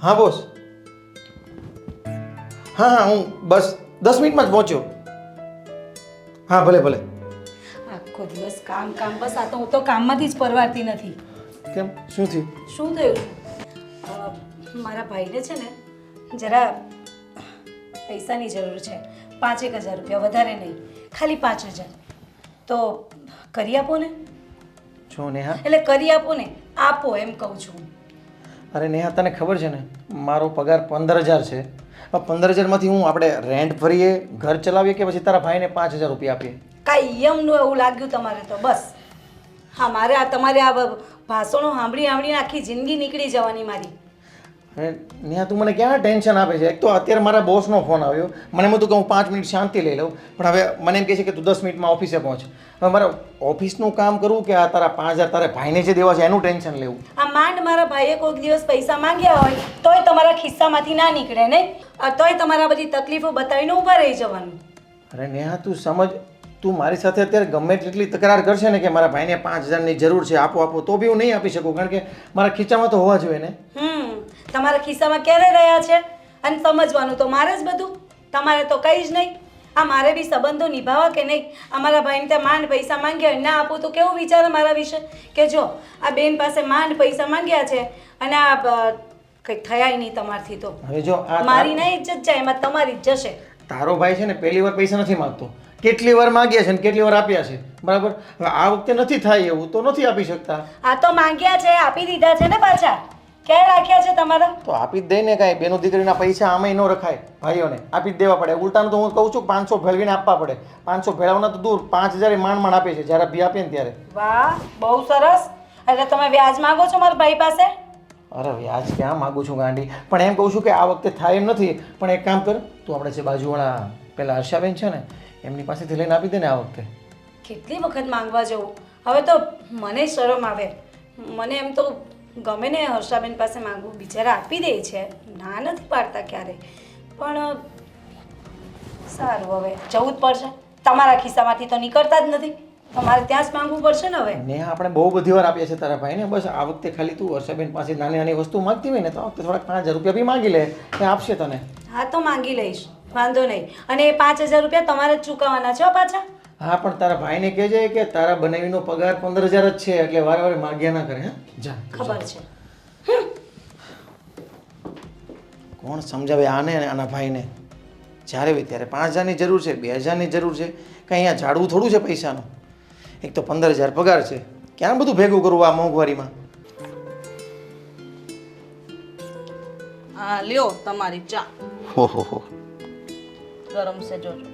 હા બોસ. હા હા, હું બસ 10 મિનિટમાં જ પહોંચ્યો. હા ભલે ભલે. આખો દિવસ કામ કામ, બસ આ તો હું તો કામમાંથી જ પરવારતી નથી. કેમ, શું થયું? શું થયું? મારા ભાઈને છે ને જરા પૈસાની જરૂર છે. 5,000 રૂપિયા, વધારે નહીં, ખાલી 5,000. તો કરી આપો ને. જો નેહા, એટલે કરી આપો ને, આપો એમ કહું છું. અરે નેહા, તને ખબર છે ને મારો પગાર 15,000 છે. 15,000માંથી હું આપણે રેન્ટ ભરીએ, ઘર ચલાવીએ કે પછી તારા ભાઈને 5,000 રૂપિયા આપીએ? કાંઈ યમનું એવું લાગ્યું તમારે તો બસ. હા, મારે આ તમારે આ ભાષણો સાંભળીને આખી જિંદગી નીકળી જવાની મારી. અરે નેહા, તું મને ક્યાં ટેન્શન આપે છે? એક તો અત્યારે મારા બોસનો ફોન આવ્યો, મને એમ હતું કે હું 5 મિનિટ શાંતિ લઈ લઉં, પણ હવે મને એમ કહે છે કે તું 10 મિનિટમાં ઓફિસે પહોંચ. હવે મારે ઓફિસનું કામ કરવું કે આ તારા 5,000 તારે ભાઈને જે દેવા છે એનું ટેન્શન લેવું? આ માંડ મારા ભાઈએ કોઈક દિવસ પૈસા માંગ્યા હોય તોય તમારા ખિસ્સામાંથી ના નીકળે નહીં, તોય તમારા બધી તકલીફો બતાવીને ઊભા રહી જવાનું. અરે નેહા, તું સમજ, તું મારી સાથે અત્યારે ગમે તેટલી તકરાર કરશે ને કે મારા ભાઈને 5,000ની જરૂર છે, આપો આપો, તો બી હું નહીં આપી શકું, કારણ કે મારા ખીચામાં તો હોવા જોઈએ ને. તમારા ખિસ્સામાં ક્યારે રહ્યા છે? અને સમજવાનું તો મારે જ બધું, તમારે તો કંઈ જ નહીં. આ મારે બી સંબંધો નિભાવવા કે નહીં? અમારા ભાઈને ત્યાં માંડ પૈસા માંગ્યા હોય, ના આપું તો કેવું વિચારે મારા વિશે? કે જો આ બેન પાસે માંડ પૈસા માંગ્યા છે અને આ કંઈ થયા નહીં તમારથી, તો હવે જો મારી ના ઇજ્જત જાય, એમાં તમારી જ જશે. તારો ભાઈ છે ને પહેલી વાર પૈસા નથી માંગતો, કેટલી વાર માંગ્યા છે ને કેટલી વાર આપ્યા છે, બરાબર? હવે આ વખતે નથી થાય એવું, તો નથી આપી શકતા. આ તો માંગ્યા છે, આપી દીધા છે ને પાછા. ક્યારે રાખ્યા છે તમારા? તો આપી જ દઈ ને. કાંઈ બેનો દીકરીના પૈસા આમાંય ન રખાય, ભાઈઓને આપી જ દેવા પડે. ઉલટાનું તો હું કહું છું 500 ભેળવીને આપવા પડે. 500 ભેળવના તો દૂર, 5,000 માંડ માંડ આપે છે જ્યારે બી આપે ને ત્યારે. વાહ, બહુ સરસ. એટલે તમે વ્યાજ માંગો છો મારા ભાઈ પાસે? અરે વ્યાજ ક્યાં માગું છું ગાંડી, પણ એમ કહું છું કે આ વખતે થાય એમ નથી. પણ એક કામ કર, તું આપણે જે બાજુવાળા પેલા હર્ષાબેન છે ને એમની પાસેથી લઈને આપી દે ને આ વખતે. કેટલી વખત માંગવા જવું? હવે તો મને શરમ આવે. મને એમ તો ગમે ને હર્ષાબેન પાસે માંગવું, બિચારા આપી દે છે, ના નથી પાડતા ક્યારેય. પણ સારું, હવે જવું જ પડશે. તમારા ખિસ્સામાંથી તો નીકળતા જ નથી, તમારે ત્યાં જ માંગવું પડશે ને હવે. ને આપણે બહુ બધી વાર આપ્યા છે તારા ભાઈને, બસ આ વખતે ખાલી તું હર્ષાબેન પાસે નાની નાની વસ્તુ માંગતી હોય ને તો આ વખતે થોડાક 5,000 રૂપિયા બી માંગી લે, એ આપશે તને. હા, તો માંગી લઈશ, વાંધો નહીં. અને એ 5,000 રૂપિયા તમારે જ ચૂકવવાના છે પાછા? હા, પણ તારા ભાઈને કહેજે કે તારા બનાવીનો પગાર 15,000 જ છે, એટલે વારે વારે માગ્યા ના કરે. હા, જા. ખબર છે. કોણ સમજાવે આને અને આના ભાઈને? જ્યારે હોય ત્યારે 5,000ની જરૂર છે, 2,000ની જરૂર છે, કંઈ અહીંયા ઝાડવું થોડું છે પૈસાનું? એક તો 15,000 પગાર છે, ક્યાં બધું ભેગું કરવું આ મોંઘવારીમાં? હા, લ્યો તમારી ચા. હો હો હો, ગરમ છે, જોજો.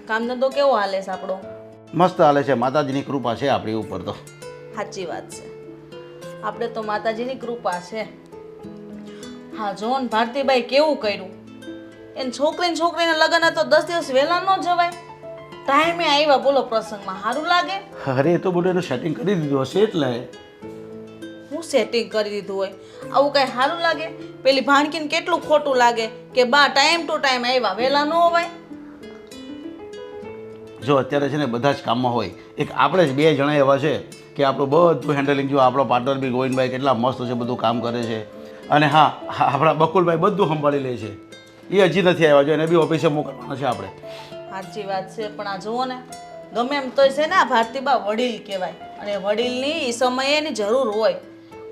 કામ ધંધો કેવો હાલે છે આપણો? મસ્ત હાલે છે, માતાજીની કૃપા છે આપણી ઉપર તો. સાચી વાત છે, આપણે તો માતાજીની કૃપા છે. હા, જો ને ભારતીભાઈ કેવું કર્યું. એને છોકરીના લગ્ન હતો, 10 દિવસ વહેલા ન જવાય, ટાઈમે આવ્યા, બોલો પ્રસંગમાં. સારું લાગે? અરે એ તો બધું એનું સેટિંગ કરી દીધું હશે એટલે. હું સેટિંગ કરી દીધું હોય, આવું કાંઈ સારું લાગે? પેલી ભાણકીને કેટલું ખોટું લાગે કે બા ટાઈમ ટુ ટાઈમ આવ્યા, વહેલા ન હોવાય? જો અત્યારે છે ને બધા જ કામમાં હોય, એક આપણે જ 2 જણા એવા છે કે આપણું બધું હેન્ડલિંગ. જો આપણો પાર્ટનર બી ગોવિંદભાઈ કેટલા મસ્ત છે, બધું કામ કરે છે. અને હા, આપણા બકુલભાઈ બધું સંભાળી લે છે. એ હજી નથી આવ્યા, જો એને બી ઓફિસે મોકલવાના છે આપણે. સાચી વાત છે, પણ આ જુઓ ને, ગમે એમ તોય છે ને આ ભારતીબા વડીલ કહેવાય, અને વડીલની એ સમયે એની જરૂર હોય,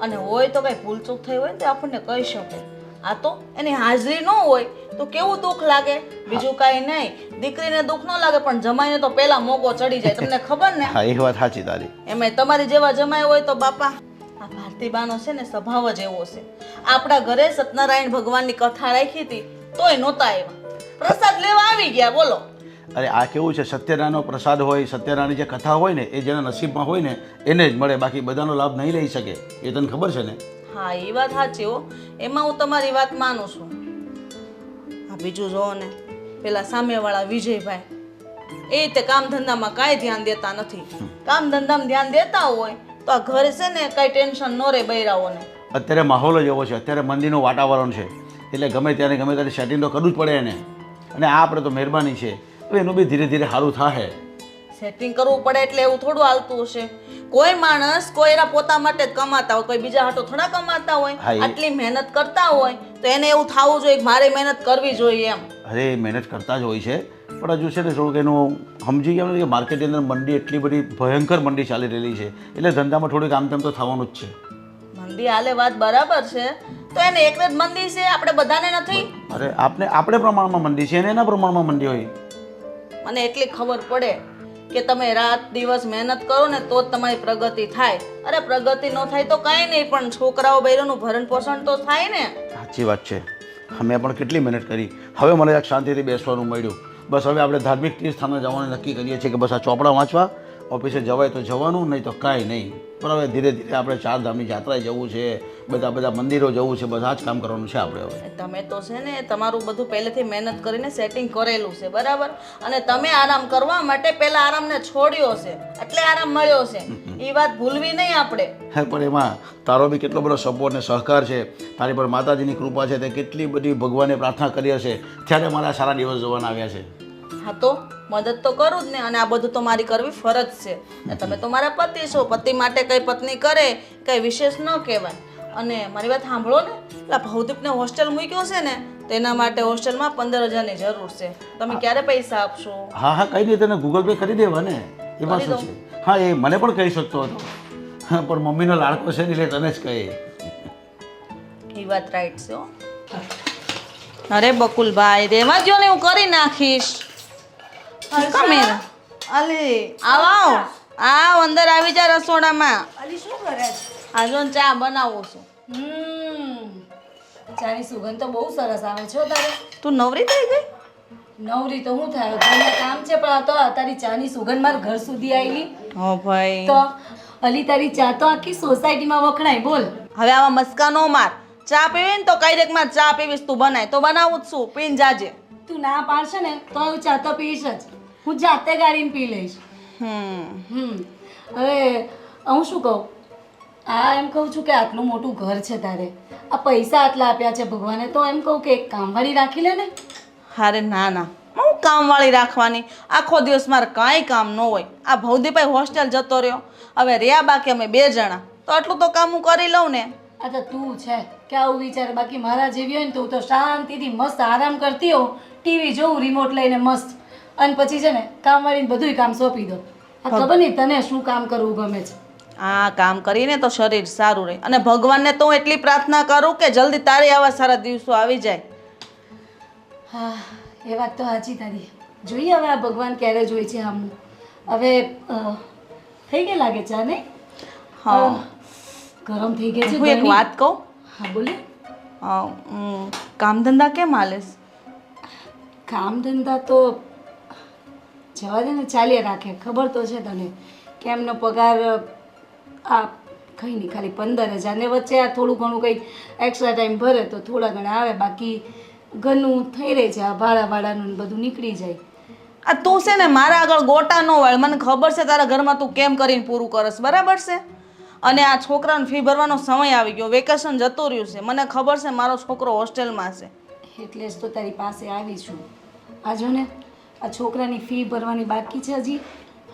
અને હોય તો કંઈ ભૂલચૂક થઈ હોય ને તો આપણને કહી શકે. આ તો એની હાજરી ન હોય તો કેવું દુઃખ લાગે. બીજું કાંઈ નહીં, દીકરીને દુઃખ ન લાગે, પણ જમાઈને તો પહેલા મોકો ચડી જાય, તમને ખબર ને? હા, એ વાત સાચી તારી. એમાં તમારી જેવા જમાઈ હોય તો બાપા, આ ભારતીબાનો છે ને સ્વભાવ જ એવો છે. આપણા ઘરે સત્યનારાયણ ભગવાનની કથા રાખી હતી તોય નહોતા આવ્યા, પ્રસાદ લેવા આવી ગયા, બોલો. અરે આ કેવું છે, સત્યનારાયણનો પ્રસાદ હોય, સત્યનારાયણની જે કથા હોય ને એ જેના નસીબમાં હોય ને એને જ મળે, બાકી બધાનો લાભ નહીં લઈ શકે. એ તને ખબર છે ને? હા, એ વાત સાચી હો, એમાં હું તમારી વાત માનું છું. આ બીજું જોવો ને, પેલા સામેવાળા વિજયભાઈ, એ રીતે કામ ધંધામાં કાંઈ ધ્યાન દેતા નથી. કામ ધંધામાં ધ્યાન દેતા હોય તો આ ઘરે છે ને કાંઈ ટેન્શન ન રહે બૈરાઓને. અત્યારે માહોલ જ એવો છે, અત્યારે મંદિરનું વાતાવરણ છે, એટલે ગમે ત્યારે સેટિંગ તો કરવું જ પડે એને. અને આ આપણે તો મહેરબાની છે, તો એનું બી ધીરે ધીરે સારું થાય. સેટિંગ કરવું પડે એટલે એવું થોડું હાલતું હશે. કોઈ માણસ કોઈ એના પોતા માટે જ કમાતા હોય, કોઈ બીજા હાટો થોડા કમાતા હોય. હા, આટલી મહેનત કરતા હોય તો એને એવું થવું જોઈએ કે મારે મહેનત કરવી જોઈએ એમ. અરે મહેનત કરતા જ હોય છે, પણ હજુ છે ને થોડુંક એનું સમજી ગયા કે માર્કેટની અંદર મંડી એટલી બધી ભયંકર મંડી ચાલી રહેલી છે, એટલે ધંધામાં થોડીક આમ તેમ તો થવાનું જ છે. મંદી હાલે વાત બરાબર છે, તો એને એકને જ મંદી છે, આપણે બધાને નથી. અરે આપણે પ્રમાણમાં મંડી છે અને એના પ્રમાણમાં મંડી હોય. મને એટલી ખબર પડે કે તમે રાત દિવસ મહેનત કરો ને તો જ તમારી પ્રગતિ થાય. અરે પ્રગતિ ન થાય તો કાંઈ નહીં, પણ છોકરાઓ બૈરોનું ભરણ પોષણ તો થાય ને. સાચી વાત છે, અમે પણ કેટલી મહેનત કરી. હવે મને એક શાંતિથી બેસવાનું મળ્યું. બસ હવે આપણે ધાર્મિક તીર્થસ્થાને જવાનું નક્કી કરીએ છીએ કે બસ આ ચોપડા વાંચવા, ઓફિસે જવાય તો જવાનું, નહીં તો કાંઈ નહીં. પણ હવે ધીરે ધીરે આપણે ચારધામની યાત્રાએ જવું છે, બધા મંદિરો જવું છે, બધા જ કામ કરવાનું છે આપણે હવે. તમે તો છે ને તમારું બધું પહેલેથી મહેનત કરીને સેટિંગ કરેલું છે બરાબર, અને તમે આરામ કરવા માટે પહેલા આરામને છોડ્યો છે એટલે આરામ મળ્યો છે. એ વાત ભૂલવી નહીં આપણે. હે પણ એમાં તારો બી કેટલો બધો સપોર્ટ ને સહકાર છે, તારી પર માતાજીની કૃપા છે, તે કેટલી બધી ભગવાને પ્રાર્થના કરી હશે ત્યારે મારા સારા દિવસ જોવાના આવ્યા છે. હા તો મદદ તો કરું જ ને, અને આ બધું તો મારી કરવી ફરજ છે. ને તમે તો મારા પતિ છો, પતિ માટે કઈ પત્ની કરે કઈ વિશેષ ન કહેવાય. અને મારી વાત સાંભળો ને, પેલા ભવદીપને હોસ્ટેલ મૂક્યો છે ને, તેના માટે હોસ્ટેલમાં 15,000ની જરૂર છે. તમે ક્યારે પૈસા આપશો? હા કંઈ નહીં, તને ગૂગલ પે કરી દેવા ને, એમાં શું છે. હા એ મને પણ કહી શકતો હતો, હા પણ મમ્મીનો લાડકો છે ને એટલે તને જ કહે. એ વાત રાઈટ છે હો. અરે બકુલભાઈ રેવા દ્યો ને, હું કરી નાખીશ. કમેર અલી આવ આવ અંદર આવી જા રસોડામાં. અલી શું કરે છે? આજો ને ચા બનાવું છું. ચાની સુગંધ તો બહુ સરસ આવે છે હો તારે. તું નવરી થઈ ગઈ? નવરી તો હું થાય, ઘરના કામ છે, પણ આ તો તારી ચાની સુગંધ મારા ઘર સુધી આવી. હો ભાઈ, તો અલી તારી ચા તો આખી સોસાયટીમાં વખણાય. બોલ હવે આવા મસ્કા નો માર. ચા પીવી ને તો કઈ માં ચા પીવીશ, તું બનાય તો બનાવું જ છું, પીને જાજે. તું ના પાડશે ને તો હું ચા તો પીશ જ, હું જાતે ગાડીને પી લઈશ. હવે હું શું કહું, આ એમ કહું છું કે આટલું મોટું ઘર છે તારે, આ પૈસા આટલા આપ્યા છે ભગવાને, તો એમ કહું કે એક કામવાળી રાખી લે ને. અરે ના ના, હું કામવાળી રાખવાની? આખો દિવસ મારે કાંઈ કામ ન હોય. આ ભવદીભાઈ હોસ્ટેલ જતો રહ્યો, હવે રહ્યા બાકી અમે 2 જણા, તો આટલું તો કામ હું કરી લઉં ને. આ તો તું છે કે આવું વિચાર, બાકી મારા જેવી હોય ને તો હું તો શાંતિથી મસ્ત આરામ કરતી હોઉં, ટીવી જોઉં રિમોટ લઈને મસ્ત, અને પછી છે ને કામવાળીને બધુંય કામ સોંપી દો. આ ખબર નહીં તને શું કામ કરવું ગમે છે. આ કામ કરીને તો શરીર સારું રહે, અને ભગવાનને તો હું એટલી પ્રાર્થના કરું કે જલ્દી તારે આવા સારા દિવસો આવી જાય. હા એ વાત તો સાચી તારી. જોઈએ હવે આ ભગવાન ક્યારે જોઈ છે આમનું. હવે થઈ ગઈ લાગે ચા ને? હા ગરમ થઈ ગઈ છે. હું એક વાત કહું? હા બોલે. કામ ધંધા કેમ હાલે? કામ ધંધા તો જવા દે ને, ચાલ્યા રાખે. ખબર તો છે તને કે એમનો પગાર આ કંઈ નહીં, ખાલી 15,000 ને વચ્ચે આ થોડું ઘણું કંઈક એક્સ્ટ્રા ટાઈમ ભરે તો થોડા ઘણા આવે, બાકી ઘરનું થઈ રહે છે, આ ભાડાનું બધું નીકળી જાય. આ તું છે ને મારા આગળ ગોટા ન વાળ, મને ખબર છે તારા ઘરમાં તું કેમ કરીને પૂરું કરસ, બરાબર છે. અને આ છોકરાને ફી ભરવાનો સમય આવી ગયો, વેકેશન જતું રહ્યું છે, મને ખબર છે મારો છોકરો હોસ્ટેલમાં છે, એટલે જ તો તારી પાસે આવી છું. આ જો ને આ છોકરાની ફી ભરવાની બાકી છે હજી,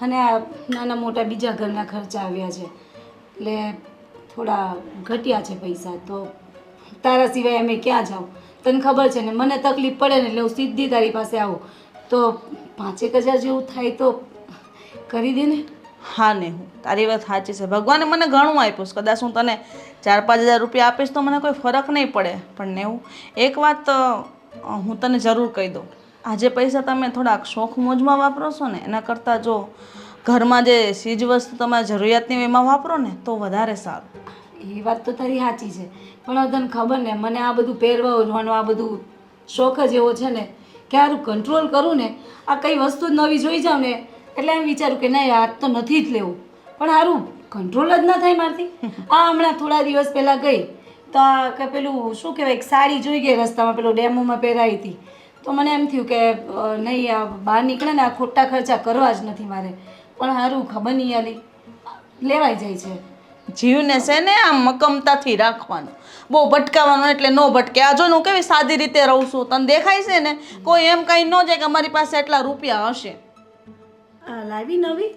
અને આ નાના મોટા બીજા ઘરના ખર્ચા આવ્યા છે, એટલે થોડા ઘટ્યા છે પૈસા. તો તારા સિવાય અમે ક્યાં જાઉં, તને ખબર છે ને, મને તકલીફ પડે ને એટલે હું સીધી તારી પાસે આવું. તો 5,000 જેવું થાય તો કરી દે ને. હા ને, હું તારી વાત સાચી છે, ભગવાને મને ઘણું આપ્યું છે, કદાચ હું તને 4-5 હજાર રૂપિયા આપીશ તો મને કોઈ ફરક નહીં પડે, પણ નેવું એક વાત હું તને જરૂર કહી દઉં, આજે પૈસા તમે થોડાક શોખ મોજમાં વાપરો છો ને એના કરતાં જો ઘરમાં જે ચીજ વસ્તુ તમારી જરૂરિયાતની એમાં વાપરો ને તો વધારે સારું. એ વાત તો તારી સાચી છે, પણ તને ખબર ને મને આ બધું પહેરવા ઉજવાનું આ બધું શોખ જ એવો છે ને કે સારું કંટ્રોલ કરું ને, આ કઈ વસ્તુ નવી જોઈ જાઉં ને એટલે એમ વિચારું કે નહીં આ તો નથી જ લેવું, પણ સારું કંટ્રોલ જ ના થાય મારથી. આ હમણાં થોડા દિવસ પહેલાં ગઈ તો આ કે પેલું શું કહેવાય, એક સાડી જોઈ ગઈ રસ્તામાં, પેલું ડેમોમાં પહેરાવી હતી, તો મને એમ થયું કે નહીં આ બહાર નીકળે ને આ ખોટા ખર્ચા કરવા જ નથી મારે, પણ સારું ખબર નહીં આલી લેવાઈ જાય છે. જીવને છે ને આમ મક્કમતાથી રાખવાનું, બહુ ભટકાવાનું એટલે ન ભટકે. આ જો હું કેવી સાદી રીતે રહું છું, તને દેખાય છે ને, કોઈ એમ કંઈ ન જાય કે અમારી પાસે એટલા રૂપિયા હશે. લાવી નવી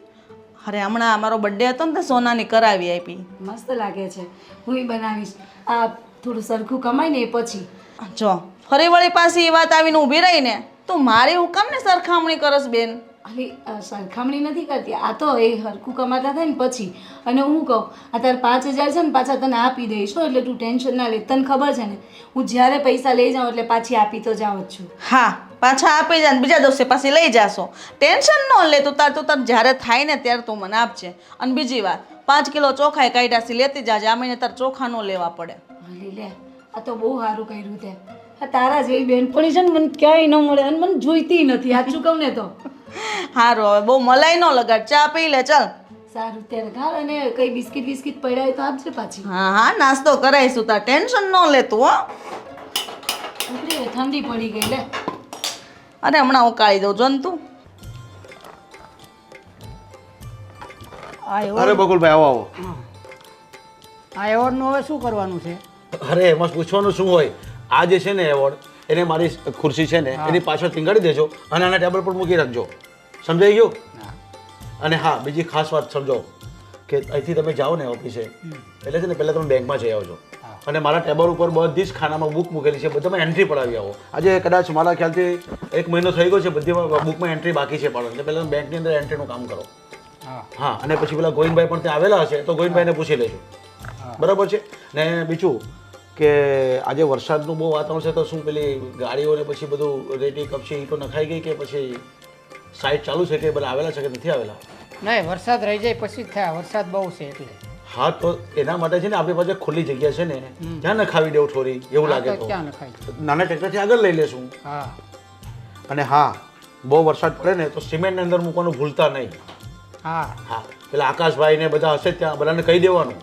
અરે હમણાં અમારો બર્થડે હતો ને તો સોનાની કરાવી આપી. મસ્ત લાગે છે. હું ય બનાવીશ. આ થોડું સરખું કમાય ને એ પછી. જો ફરી વળી પાછી એ વાત આવીને ઊભી રહી ને તું મારી હું કામ ને સરખામણી કરસ બેન. અલી સરખામણી નથી કરતી. આ તો એ હરખું કમાતા થાય ને પછી. અને હું કહું આ તાર 5000 છે ને પાછા તને આપી દઈશ હો, એટલે તું ટેન્શન ના લે. તને ખબર છે ને હું જ્યારે પૈસા લઈ જાઉં એટલે પાછી આપી તો જાઉં જ છું. હા પાછા આપી જાય ને બીજા દિવસે પાછી લઈ જાશો. ટેન્શન ન લે તું તાર જ્યારે થાય ને ત્યારે તું મને આપજે. અને બીજી વાત 5 કિલો ચોખાઈ કાઢ્યાસી લેતી જાજે. આ મહિને તાર ચોખા ન લેવા પડે. અલી લે આ તો બહુ સારું કર્યું તે. આ તારા જેવી બેનપણી છે ને મને ક્યાંય ન મળે અને મને જોઈતી નથી. સાચું કહું ને તો. સારું હવે બહુ મલાઈ ન લગાડ, ચા પી લે ચાલ. સારું ત્યારે ઘર અને કઈ બિસ્કિટ બિસ્કિટ પડ્યા હોય તો આપજે પાછી. હા હા નાસ્તો કરાવીશું તાર ટેન્શન ન લેતું હો. ઉપરી ઠંડી પડી ગઈ લે. અરે હમણાં ઉકાળી દઉં જો ને તું. અરે બકુલભાઈ આવો આવો. આ એવોર્ડનું હવે શું કરવાનું છે? અરે એમાં પૂછવાનું શું હોય, આ જે છે ને એવોર્ડ એને મારી ખુરશી છે ને એની પાછળ ટીંગાડી દેજો અને આના ટેબલ પર મૂકી રાખજો. સમજાઈ ગયું? અને હા બીજી ખાસ વાત સમજો કે અહીંથી તમે જાઓ ને ઓફિસે એટલે છે ને પહેલાં તમે બેંકમાં જઈ આવજો અને મારા ટેબલ ઉપર બધી જ ખાનામાં બુક મૂકેલી છે બધામાં એન્ટ્રી પડાવી આવો. આજે કદાચ મારા ખ્યાલથી 1 મહિનો થઈ ગયો છે, બધી બુકમાં એન્ટ્રી બાકી છે પણ એટલે પહેલાં તમે બેંકની અંદર એન્ટ્રીનું કામ કરો. હા અને પછી પેલા ગોવિંદભાઈ પણ ત્યાં આવેલા હશે તો ગોવિંદભાઈને પૂછી લેજો. બરાબર છે ને? બીજું કે આજે વરસાદનું બહુ વાતાવરણ છે તો શું પેલી ગાડીઓને પછી બધું રેતી કપચી ઈંટો નખાઈ ગઈ કે પછી સાઈડ ચાલુ છે કે બધા આવેલા છે કે નથી આવેલા? નહીં, વરસાદ રહી જાય પછી જ થાય. વરસાદ બહુ છે એટલે. હા તો એના માટે છે ને આપણી પાસે ખુલ્લી જગ્યા છે ને ત્યાં નખાવી દેવું થોડી એવું લાગે તો ક્યાં નખાય? નાના ટ્રેક્ટરથી આગળ લઈ લેશું. હા અને હા બહુ વરસાદ પડે ને તો સિમેન્ટની અંદર મૂકવાનું ભૂલતા નહીં. હા હા પેલા આકાશભાઈ ને બધા હશે ત્યાં બધાને કહી દેવાનું,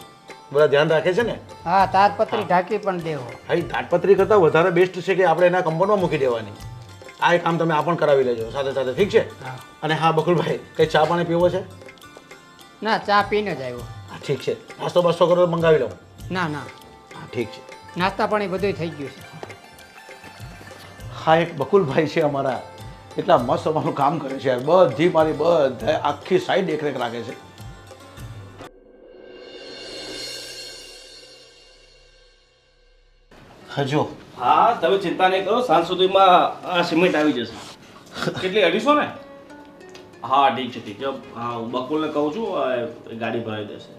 બધા ધ્યાન રાખે છે ને. હા તાજપત્રી ઢાંકી પણ દેવો. હા એ તાટપત્રી કરતાં વધારે બેસ્ટ છે કે આપણે એના કમ્પાઉન્ડમાં મૂકી દેવાની. આ એક કામ તમે આ પણ કરાવી લેજો સાથે સાથે, ઠીક છે? અને હા બકુલભાઈ કંઈ ચા પાણી પીવો છે? ના, ચા પીને જ આવ્યો. હા ઠીક છે. નાસ્તો બાસ્તો કરો તો મંગાવી લઉં. ના ના, હા ઠીક છે. નાસ્તા પાણી બધું થઈ ગયું છે. હા એક બકુલભાઈ છે અમારા, એટલા મસ્ત અમારું કામ કરે છે યાર. બધી મારી બધા આખી સાઈડ દેખરેખ રાખે છે. હજો હા તમે ચિંતા નહીં કરો, સાંજ સુધીમાં આ સિમેન્ટ આવી જશે. કેટલી 250 ને? હા ઠીક છે ઠીક છે. હા હું બકુલને કહું છું ગાડી ભરાઈ દેશે.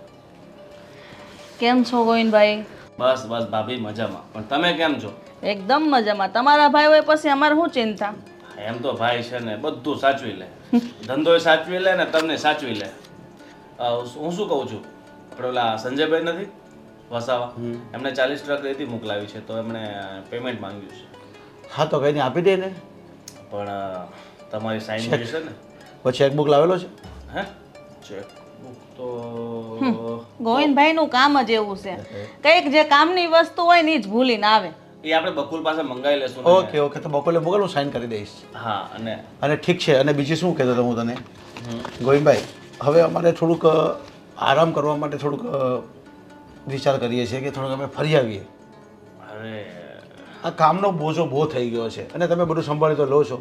કેમ છો ગોવિંદભાઈ? બસ બસ ભાભી મજામાં. પણ તમે કેમ છો? એકદમ મજામાં. તમારા ભાઈ હોય પછી અમારે શું ચિંતા? એમ તો ભાઈ છે ને બધું સાચવી લે, ધંધોય સાચવી લે ને તમને સાચવી લે. હું શું કહું છું, આપણે ઓલા સંજયભાઈ નથી વસાવા, એમને 40 ટ્રક રેતી મોકલાવી છે તો એમણે પેમેન્ટ માંગ્યું છે. હા તો કંઈ નહીં આપી દે ને. પણ તમારી સાઈન જોઈશે ને. પછી ચેકબુક લાવેલો છે? હે ચેકબુક તો ગોવિંદભાઈનું કામ જ એવું છે, કંઈક જે કામની વસ્તુ હોય ને એ જ ભૂલીને આવે. એ આપણે બકુલ પાસે મંગાવી લેશું ને. ઓકે ઓકે તો બપોરે મોકલ, હું સાઈન કરી દઈશ. હા અને ઠીક છે. અને બીજું શું કહેતો હતો હું તને ગોવિંદભાઈ, હવે અમારે થોડુંક આરામ કરવા માટે થોડુંક વિચાર કરીએ છીએ કે થોડુંક અમે ફરી આવીએ. અરે આ કામનો બોજો બહુ થઈ ગયો છે અને તમે બધું સંભાળી તો લો છો.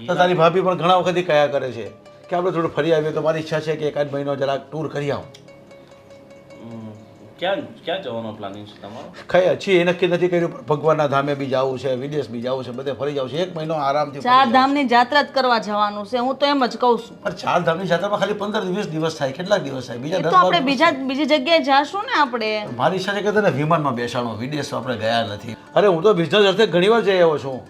તો તારી ભાભી પણ ઘણા વખતથી કયા કરે છે કે આપણે થોડું ફરી આવીએ. તો મારી ઈચ્છા છે કે 1 મહિનો જરાક ટૂર કરી આવું. ક્યાં ક્યાં જવાનો પ્લાનિંગ છે તમારો? કઈ હજી એ નક્કી નથી કર્યું પણ ભગવાનના ધામે બી જવું છે, વિદેશ બી જવું છે, બધે ફરી જવું છે. 1 મહિનો આરામથી ફરી 4 જવું છે. ધામની જાત્રા જ કરવા જવાનું છે. હું તો એમ જ કહું છું. પણ 4 ધામની જાત્રામાં ખાલી 15-20 દિવસ થાય. કેટલાક દિવસ થાય? બીજા એ તો 10 આપણે બીજી જગ્યાએ જાશું ને આપણે. મારી ઈચ્છા છે કે તને વિમાનમાં બેસાડો. વિદેશ આપણે ગયા નથી. અરે હું તો બિઝનેસ અર્થે ઘણીવાર જઈ આવ્યો છું.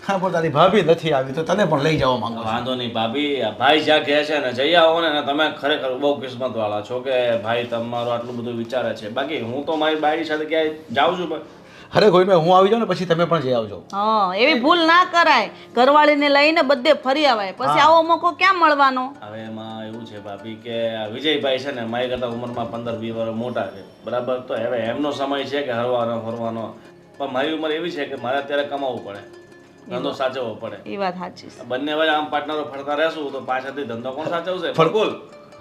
હા પણ તારી ભાભી નથી આવી તો તને પણ લઈ જવા માંગુ છું. વાંધો નહીં ભાભી, આ ભાઈ જ્યાં કહે છે ને જઈ આવો ને. તમે ખરેખર બહુ કિસ્મત વાળા છો કે ભાઈ તમારું આટલું બધું વિચારે છે. બાકી હું તો મારી બાયડી સાથે ક્યાંય જાઉં છું ભાઈ. અરે કોઈ હું આવી જાઉં ને પછી તમે પણ જઈ આવજો. હા એવી ભૂલ ના કરાય. ઘરવાળીને લઈને બધે ફરી આવાય, પછી આવો મોકો ક્યાં મળવાનો? હવે એમાં એવું છે ભાભી કે આ વિજયભાઈ છે ને મારી કરતાં ઉંમરમાં 15-20 વર્ષ મોટા છે બરાબર. તો હવે એમનો સમય છે કે હરવાનો ફરવાનો, પણ મારી ઉંમર એવી છે કે મારે અત્યારે કમાવવું પડે, ધંધો સાચવવો પડે. એ વાત સાચી છે. બંને વચ્ચે આમ પાર્ટનરો ફરતા રહેશું તો પાછળથી ધંધો કોણ સાચવશે?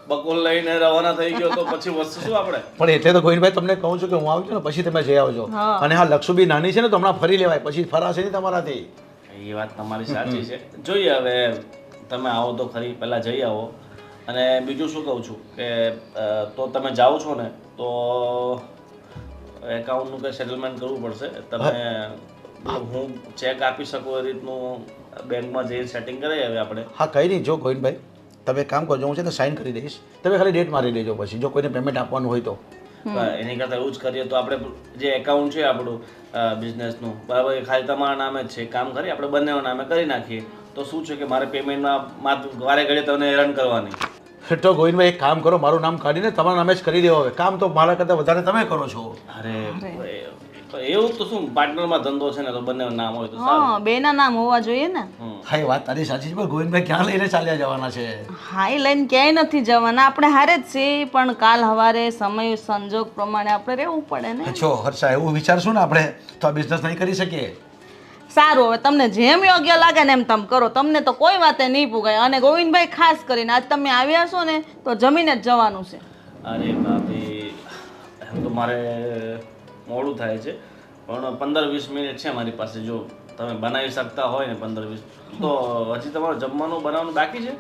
બકુલ લઈને રવાના થઈ ગયો તો પછી વસ્તુ શું આપણે? પણ એટલે તો ગોવિંદભાઈ તમને કહું છું કે હું આવી જાઉં ને પછી તમે જઈ આવજો. અને હા લક્ષુબી નાની છે ને તો હમણાં ફરી લેવાય, પછી ફરાશે નહીં તમારાથી. એ વાત તમારી સાચી છે. જોઈએ હવે તમે આવો તો ખરી, પહેલાં જઈ આવો. અને બીજું શું કહું છું કે તો તમે જાઓ છો ને તો એકાઉન્ટનું કંઈ સેટલમેન્ટ કરવું પડશે. તમે હું ચેક આપી શકું એ રીતનું બેંકમાં જઈને સેટિંગ કરાવી હવે આપણે. હા કંઈ નહીં, જો ગોવિંદભાઈ તમે એક કામ કરજો, હું છે ને સાઇન કરી દઈશ, તમે ખાલી ડેટ મારી લેજો પછી જો કોઈને પેમેન્ટ આપવાનું હોય તો. એની કરતાં એવું જ કરીએ તો આપણે જે એકાઉન્ટ છે આપણું બિઝનેસનું, બરાબર, એ ખાલી તમારા નામે જ છે. કામ કરી આપણે બંનેના નામે કરી નાખીએ તો શું છે કે મારે પેમેન્ટમાં વારે ઘડીએ તમને હેરાન કરવાની. તો ગોવિંદભાઈ એક કામ કરો, મારું નામ કાઢીને તમારા નામે જ કરી દેવો. હવે કામ તો મારા કરતાં વધારે તમે કરો છો. અરે તો એવું તો શું, પાર્ટનરમાં ધંધો છે ને તો બંને નામ હોય તો સારું. હા, બેના નામ હોવા જોઈએ ને. હા એ વાત તારી સાચી છે, પણ ગોવિંદભાઈ ક્યાં લઈને ચાલ્યા જવાના છે? હા, એ લઈને ક્યાંય નથી જવાના, આપણે હારે જ છીએ, પણ કાલ સવારે સમય સંજોગ પ્રમાણે આપણે રહેવું પડે ને. જો હર્ષા એવું વિચારશું ને આપણે તો આ બિઝનેસ નહીં કરી શકીએ. સારું, હવે તમને જેમ યોગ્ય લાગે ને એમ તમે કરો, તમને તો કોઈ વાતે નહીં પૂગાય. અને ગોવિંદભાઈ ખાસ કરીને આજ તમે આવ્યા છો ને તો જમીને જ જવાનું છે. અરે ભાભી, એમ તો મારે મોડું થાય છે, પણ 15-20 મિનિટ છે મારી પાસે. જો તમે બનાવી શકતા હોય ને 15-20, તો હજી તમારું જમવાનું બનાવવાનું બાકી છે?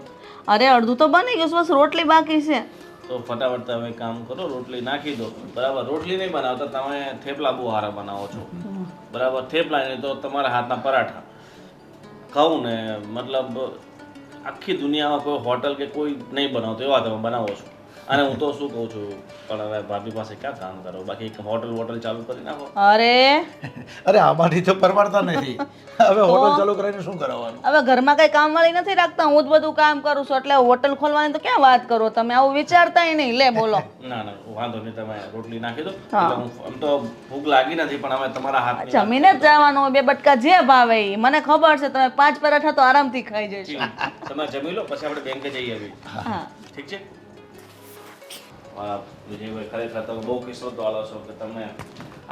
અરે અડધું તો બની ગયું છે, બસ રોટલી બાકી છે. તો ફટાફટ તમે કામ કરો, રોટલી નાખી દો. બરાબર, રોટલી નહીં બનાવતા, તમે થેપલા બહુ સારા બનાવો છો. બરાબર, થેપલા નહીં તો તમારા હાથના પરાઠા. કહું ને મતલબ આખી દુનિયામાં કોઈ હોટલ કે કોઈ નહીં બનાવતો એવા તમે બનાવો છો. અને હું તો શું કહું છું, પણ હવે ભાભી પાસે ક્યાં કામ કરો, બાકી હોટલ ચાલુ કરી નાખો. અરે આમાંથી તો પરમાડતા નથી, હવે હોટલ ચાલુ કરીને શું કરાવવાનું? હવે ઘરમાં કઈ કામવાળી નથી રાખતા, હું જ બધું કામ કરું છું, એટલે હોટલ ખોલવાની તો ક્યાં વાત કરો તમે, આવું વિચારતાય નહીં. લે બોલો. ના ના વાંધો નહીં, તમે રોટલી નાખી દો. આમ તો ભૂખ લાગી નથી, પણ હવે તમારા હાથ જમીને જ જવાનું હોય, 2 બટકા જે ભાવે ઈ. મને ખબર છે તમે 5 પરાઠા તો આરામથી ખાઈ જશો. તમે જમી લો, પછી આપણે બેંકે જઈ આવીએ. હા, ઠીક છે. વિજયભાઈ, ખરેખર તમે બહુ કિસ્મત વાળો છો કે તમને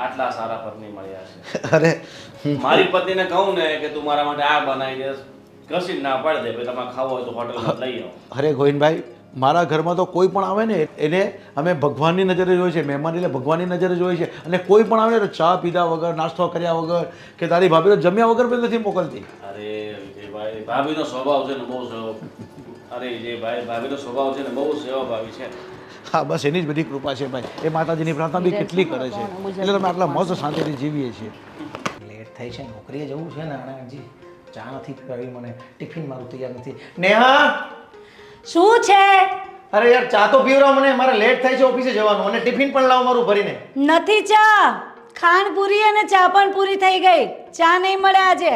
આટલા સારા પત્ની મળ્યા છે. અરે મારી પત્નીને કહું ને કે તું મારા માટે આ બનાવી દે, ઘસી ના પાડી દે, ભાઈ તમારે ખાવું હોય તો હોટલમાં લઈ આવો. અરે ગોવિંદભાઈ, મારા ઘરમાં તો કોઈ પણ આવે ને એને અમે ભગવાનની નજરે જોઈએ છે, મહેમાન એટલે ભગવાનની નજરે જોઈએ છે. અને કોઈ પણ આવે ને તો ચા પીધા વગર, નાસ્તો કર્યા વગર કે તારી ભાભી તો જમ્યા વગર પણ નથી મોકલતી. અરે વિજયભાઈ, ભાભીનો સ્વભાવ છે ને બહુ અરે વિજયભાઈ, ભાભીનો સ્વભાવ છે ને બહુ સેવાભાવી છે. હા બસ એની જ બધી કૃપા છે ભાઈ. એ માતાજીની પ્રાર્થના બી કેટલી કરે છે, એટલે તમે આટલા મસ્ત શાંતિથી જીવીએ છીએ. લેટ થાય છે, નોકરીએ જવું છે ને, અને હજી ચા નથી પીવાવી, મને ટિફિન મારું તૈયાર નથી. નેહા, શું છે? અરે યાર ચા તો પીવરાવ મને, મારે લેટ થાય છે ઓફિસે જવાનું, અને ટિફિન પણ લાવ મારું ભરીને. નથી ચા, ખાંડ પૂરી અને ચા પણ પૂરી થઈ ગઈ, ચા નહીં મળે આજે.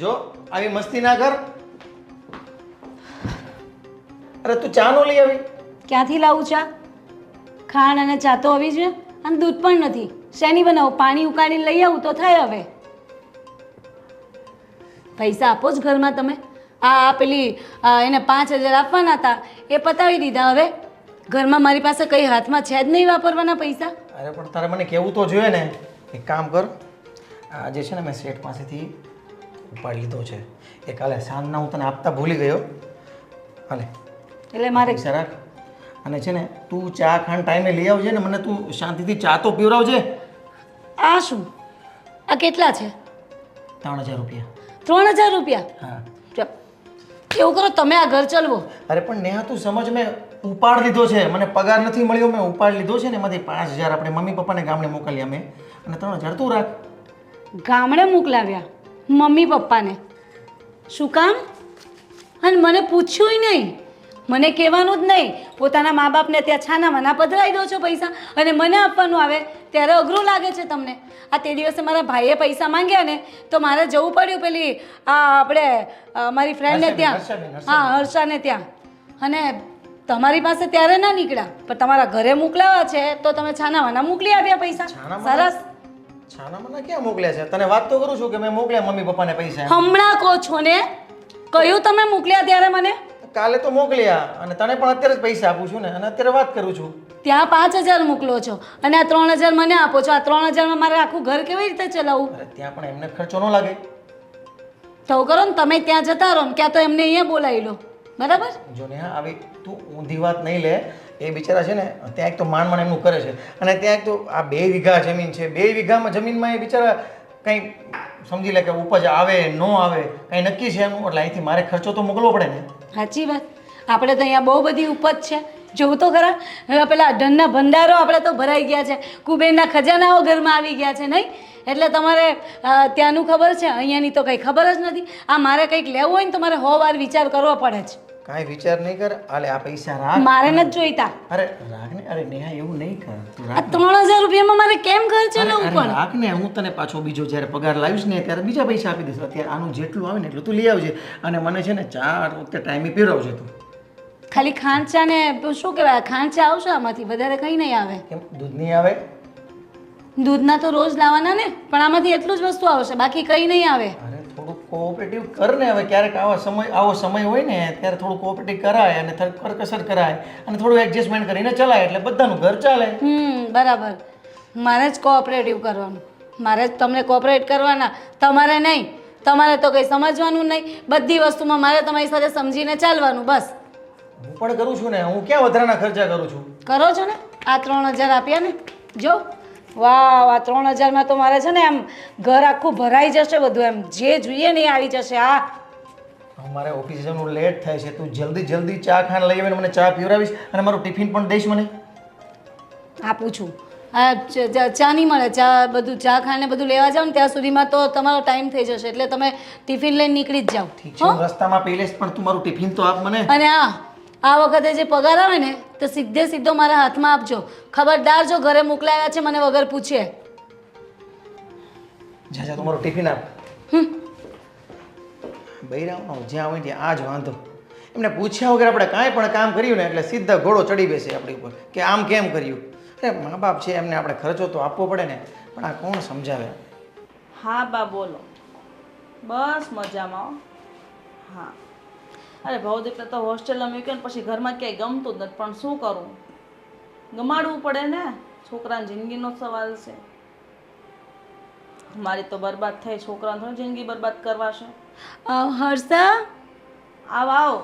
જો આવી મસ્તી ના કર. અરે તું ચા નો લઈ આવી? ક્યાંથી લાવું ચા? ખાંડ અને ચા તો આવી છે, અને દૂધ પણ નથી. શેની બનાવું? પાણી ઉકાળીને લઈ આવું તો થાય. હવે પૈસા આપો જ ઘરમાં તમે. પેલી એને 5000 આપવાના હતા, એ પતાવી દીધા. હવે ઘરમાં મારી પાસે કઈ હાથમાં છે જ નહીં વાપરવાના પૈસા. અરે પણ તારે મને કહેવું તો જોઈએ ને. એક કામ કર, આજે છે ને મેં શેઠ પાસેથી ઉપાડી લીધો છે, એ કાલે સાંજના હું તને આપતા ભૂલી ગયો. હાલે એટલે મારે પૈસા રાખ, અને છે ને તું ચા ખાંડ ટાઈમે લઈ આવજે ને, મને તું શાંતિથી ચા તો પીવડાવજે. આ શું? આ કેટલા છે? 3000 રૂપિયા. 3000 રૂપિયા? હા. એવું કરો તમે, આ ઘર ચલવો. અરે પણ નેહા તું સમજ, મેં ઉપાડ લીધો છે, મને પગાર નથી મળ્યો, મેં ઉપાડ લીધો છે ને, એમાંથી 5000 આપણે મમ્મી પપ્પાને ગામડે મોકલ્યા મેં, અને 3000 તું રાખ. ગામડે મોકલાવ્યા મમ્મી પપ્પાને? શું કામ? અને મને પૂછ્યું નહીં, મને કહેવાનું જ નહીં. પોતાના મા બાપને ત્યાં છાના માના પધરાવી દો છો પૈસા, અને મને આપવાનું આવે ત્યારે અઘરું લાગે છે તમને. આ તે દિવસે મારા ભાઈએ પૈસા માંગ્યા ને તો મારે જવું પડ્યું પેલી આપણે મારી ફ્રેન્ડને ત્યાં, હા હર્ષાને ત્યાં, અને તમારી પાસે ત્યારે ના નીકળ્યા, પણ તમારા ઘરે મોકલાવા છે તો તમે છાના માના મોકલી આવ્યા પૈસા. સરસ. છાના માના ક્યાં મોકલ્યા છે? તને વાત તો કરું છું કે મેં મોકલ્યા મમ્મી પપ્પાને પૈસા. હમણાં કહો છો ને, કયું તમે મોકલ્યા ત્યારે મને? કાલે તો મોકલ્યા, અને તને પણ અત્યારે જ પૈસા આપું છું ને, અને અત્યારે વાત કરું છું. ત્યાં 5000 મોકલો છો અને આ 3000 મને આપો છો. આ 3000 માં મારે આખું ઘર કેવી રીતે ચલાવવું? અરે ત્યાં પણ એમને ખર્ચો ન લાગે. તો કરો ને, તમે ત્યાં જતા રહો ને, ક્યાં તો એમને અહીંયા બોલાવી લો. બરાબર? જો ને આવી તું ઊંધી વાત નહીં લે. એ બિચારા છે ને ત્યાં એક તો માંડ એમનું કરે છે, અને ત્યાં એક તો આ 2 વીઘા જમીન છે, 2 વીઘામાં જમીનમાં એ બિચારા કંઈ સમજી લે કે ઉપજ આવે ન આવે કંઈ નક્કી છે એનું, એટલે અહીંથી મારે ખર્ચો તો મોકલવો પડે ને. સાચી વાત. આપણે તો અહીંયા બહુ બધી ઉપજ છે, જોવું તો ખરા. હવે પેલા ધનના ભંડારો આપણે તો ભરાઈ ગયા છે, કુબેરના ખજાનાઓ ઘરમાં આવી ગયા છે નહીં. એટલે તમારે ત્યાંનું ખબર છે, અહીંયાની તો કંઈ ખબર જ નથી. આ મારે કંઈક લેવું હોય ને તો મારે 100 વાર વિચાર કરવો પડે છે. કાંઈ વિચાર નહીં કર, આલે આ પૈસા રાખ. મારે નથી જોઈતા. અરે રાખ ને, અરે નેહા એવું નહીં કર, તું આ રાખ. 3000 રૂપિયામાં મારે કેમ ખર્ચે લેવું અરે પણ? રાખ ને, હું તને પાછો બીજો જ્યારે પગાર લાવીશ ને ત્યારે બીજા પૈસા આપી દઈશ. અત્યારે આનું જેટલું આવે ને એટલું તું લઈ આવજે. અને મને છે ને ચા વખતે ટાઈમે પીવડાવજે તું. ખાલી ખાંચા ને શું કહેવાય, ખાંચા આવશે આમાંથી, વધારે કંઈ નહીં આવે. કેમ દૂધ નહીં આવે? દૂધના તો રોજ લાવવાના ને, પણ આમાંથી એટલું જ વસ્તુ આવશે, બાકી કંઈ નહીં આવે. અરે થોડું કોઓપરેટિવ કર ને. હવે ક્યારેક આવો સમય હોય ને ત્યારે થોડું કોઓપરેટિવ કરાય અને કરકસર કરાય અને થોડું એડજસ્ટમેન્ટ કરીને ચલાય એટલે બધાનું ઘર ચાલે. બરાબર. મારે જ કોઓપરેટિવ કરવાનું, મારે જ તમને કોઓપરેટ કરવાના, તમારે નહીં. તમારે તો કંઈ સમજવાનું નહીં, બધી વસ્તુમાં મારે તમારી સાથે સમજીને ચાલવાનું બસ. હું પણ કરું છું ને, હું ક્યાં વધારાના ખર્ચા કરું છું? કરો છો ને. આ 3000 આપ્યા ને, જો વાહ, આ 3000માં તો મારે છે ને એમ ઘર આખું ભરાઈ જશે, બધું એમ જે જોઈએ ને એ આવી જશે. મારે ઓફિસે જવાનું લેટ થાય છે, તું જલ્દી ચા ખાને લઈ આવીને મને ચા પીવડાવીશ અને મારું ટિફિન પણ દઈશ મને. આપું છું. આ ચા નહીં મળે, ચા બધું ચા ખાને બધું લેવા જાવ ને ત્યાં સુધીમાં તો તમારો ટાઈમ થઈ જશે, એટલે તમે ટિફિન લઈને નીકળી જ જાઓ. ઠીક છે, હું રસ્તામાં પી લઈશ, પણ તું મારું ટિફિન તો આપ મને. અને આ વખતે જે પગાર આવે ને તો સીધો મારા હાથમાં આપજો. ખબરદાર જો ઘરે મોકલાવ્યા છે મને વગર પૂછે. જા તું મારું ટિફિન આપ. બૈરાવનો જ્યાં હોય ત્યાં આ જ વાંધો. એમને પૂછ્યા વગર આપણે કાંઈ પણ કામ કર્યું ને એટલે સીધા ઘોડો ચડી બેસે આપણી ઉપર કે આમ કેમ કર્યું. અરે મા બાપ છે, એમને આપણે ખર્ચો તો આપવો પડે ને, પણ આ કોણ સમજાવે? હા બા બોલો. બસ મજામાં. હા અરે ભવદીપને તો હોસ્ટેલમાં મૂક્યો ને પછી ઘરમાં ક્યાંય ગમતું જ નથી, પણ શું કરું, ગમાડવું પડે ને, છોકરાની જિંદગીનો સવાલ છે. મારી તો બરબાદ થઈ, છોકરાને થોડી જિંદગી બરબાદ કરવા છે. હર્ષા, આવો.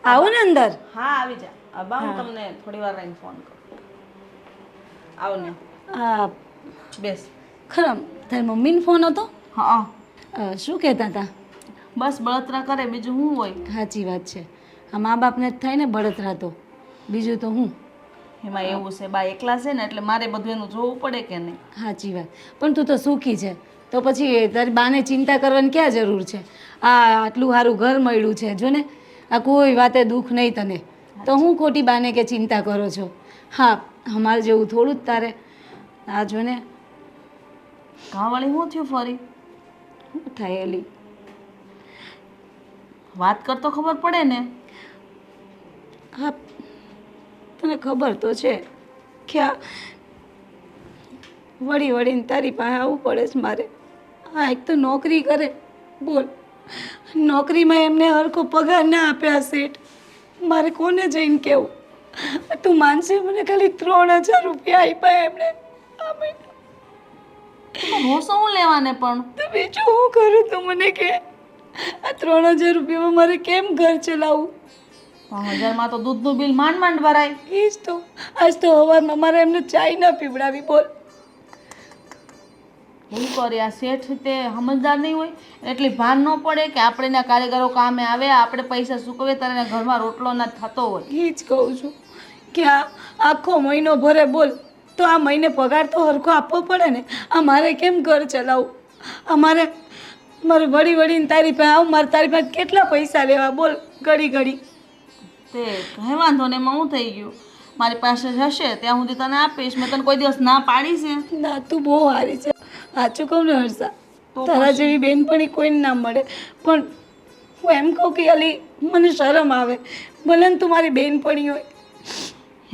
આવો ને અંદર. હા આવી જા. અબા હું તમને થોડી વાર રહીને ફોન કરું. આવો ને. બેસ. ખરા તારી મમ્મીનો ફોન હતો? હા. શું કહેતા હતા? બસ બળતરા કરે, બીજું શું હોય. સાચી વાત છે, આ મા બાપને જ થાય ને બળતરા, તો બીજું તો હું. એમાં એવું છે બા એકલા છે ને એટલે મારે બધું એનું જોવું પડે કે નહીં. સાચી વાત. પણ તું તો સુખી છે, તો પછી તારી બાને ચિંતા કરવાની ક્યાં જરૂર છે? આટલું સારું ઘર મળ્યું છે, જો ને, આ કોઈ વાતે દુઃખ નહીં તને, તો હું ખોટી બાને કે ચિંતા કરો છો? હા, અમારે જેવું થોડું જ તારે. આ જો ને ઘાવાળી શું થયું ફરી? શું થાય એલી? વાત કરતો ખબર પડે ને. હા, તને ખબર તો છે કે આ વળીને તારી પાસે આવવું પડે છે મારે. હા, એક તો નોકરી કરે, બોલ, નોકરીમાં એમને હરખો પગાર ના આપ્યા શેઠ, મારે કોને જઈને કહેવું? તું માનશે, મને ખાલી 3000 રૂપિયા આપ્યા એમણે આ મહિને. હું શું લેવાને પણ તો બીજું હું કરું? તું મને કે આ 3000 રૂપિયામાં મારે કેમ ઘર ચલાવવું? 3000માં તો દૂધનું બિલ માંડ ભરાય. એ જ તો. આજ તો સવારમાં મારે એમને ચાય ના પીવડાવી, બોલ. શું કરે આ શેઠ, તે સમજદાર નહીં હોય, એટલી ભાન ન પડે કે આપણે એના કારીગરો કામે આવે, આપણે પૈસા ચૂકવે ત્યારે એના ઘરમાં રોટલો ના થતો હોય. એ જ કહું છું કે આ આખો મહિનો ભરે, બોલ, તો આ મહિને પગાર તો હરખો આપવો પડે ને. આ મારે કેમ ઘર ચલાવવું? મારે વળીને તારી પાસે આવું, મારે તારી પાસે કેટલા પૈસા લેવા, બોલ, ઘડી. તે કહે વાંધો ને, એમાં હું થઈ ગયું, મારી પાસે હશે ત્યાં સુધી તને આપીશ. મેં તને કોઈ દિવસ ના પાડી છે? ના, તું બહુ સારી છે, સાચું કહું ને હર્ષા, તારા જેવી બેનપણી કોઈને ના મળે. પણ હું એમ કહું કે અલી મને શરમ આવે, ભલે ને તું મારી બેનપણી હોય.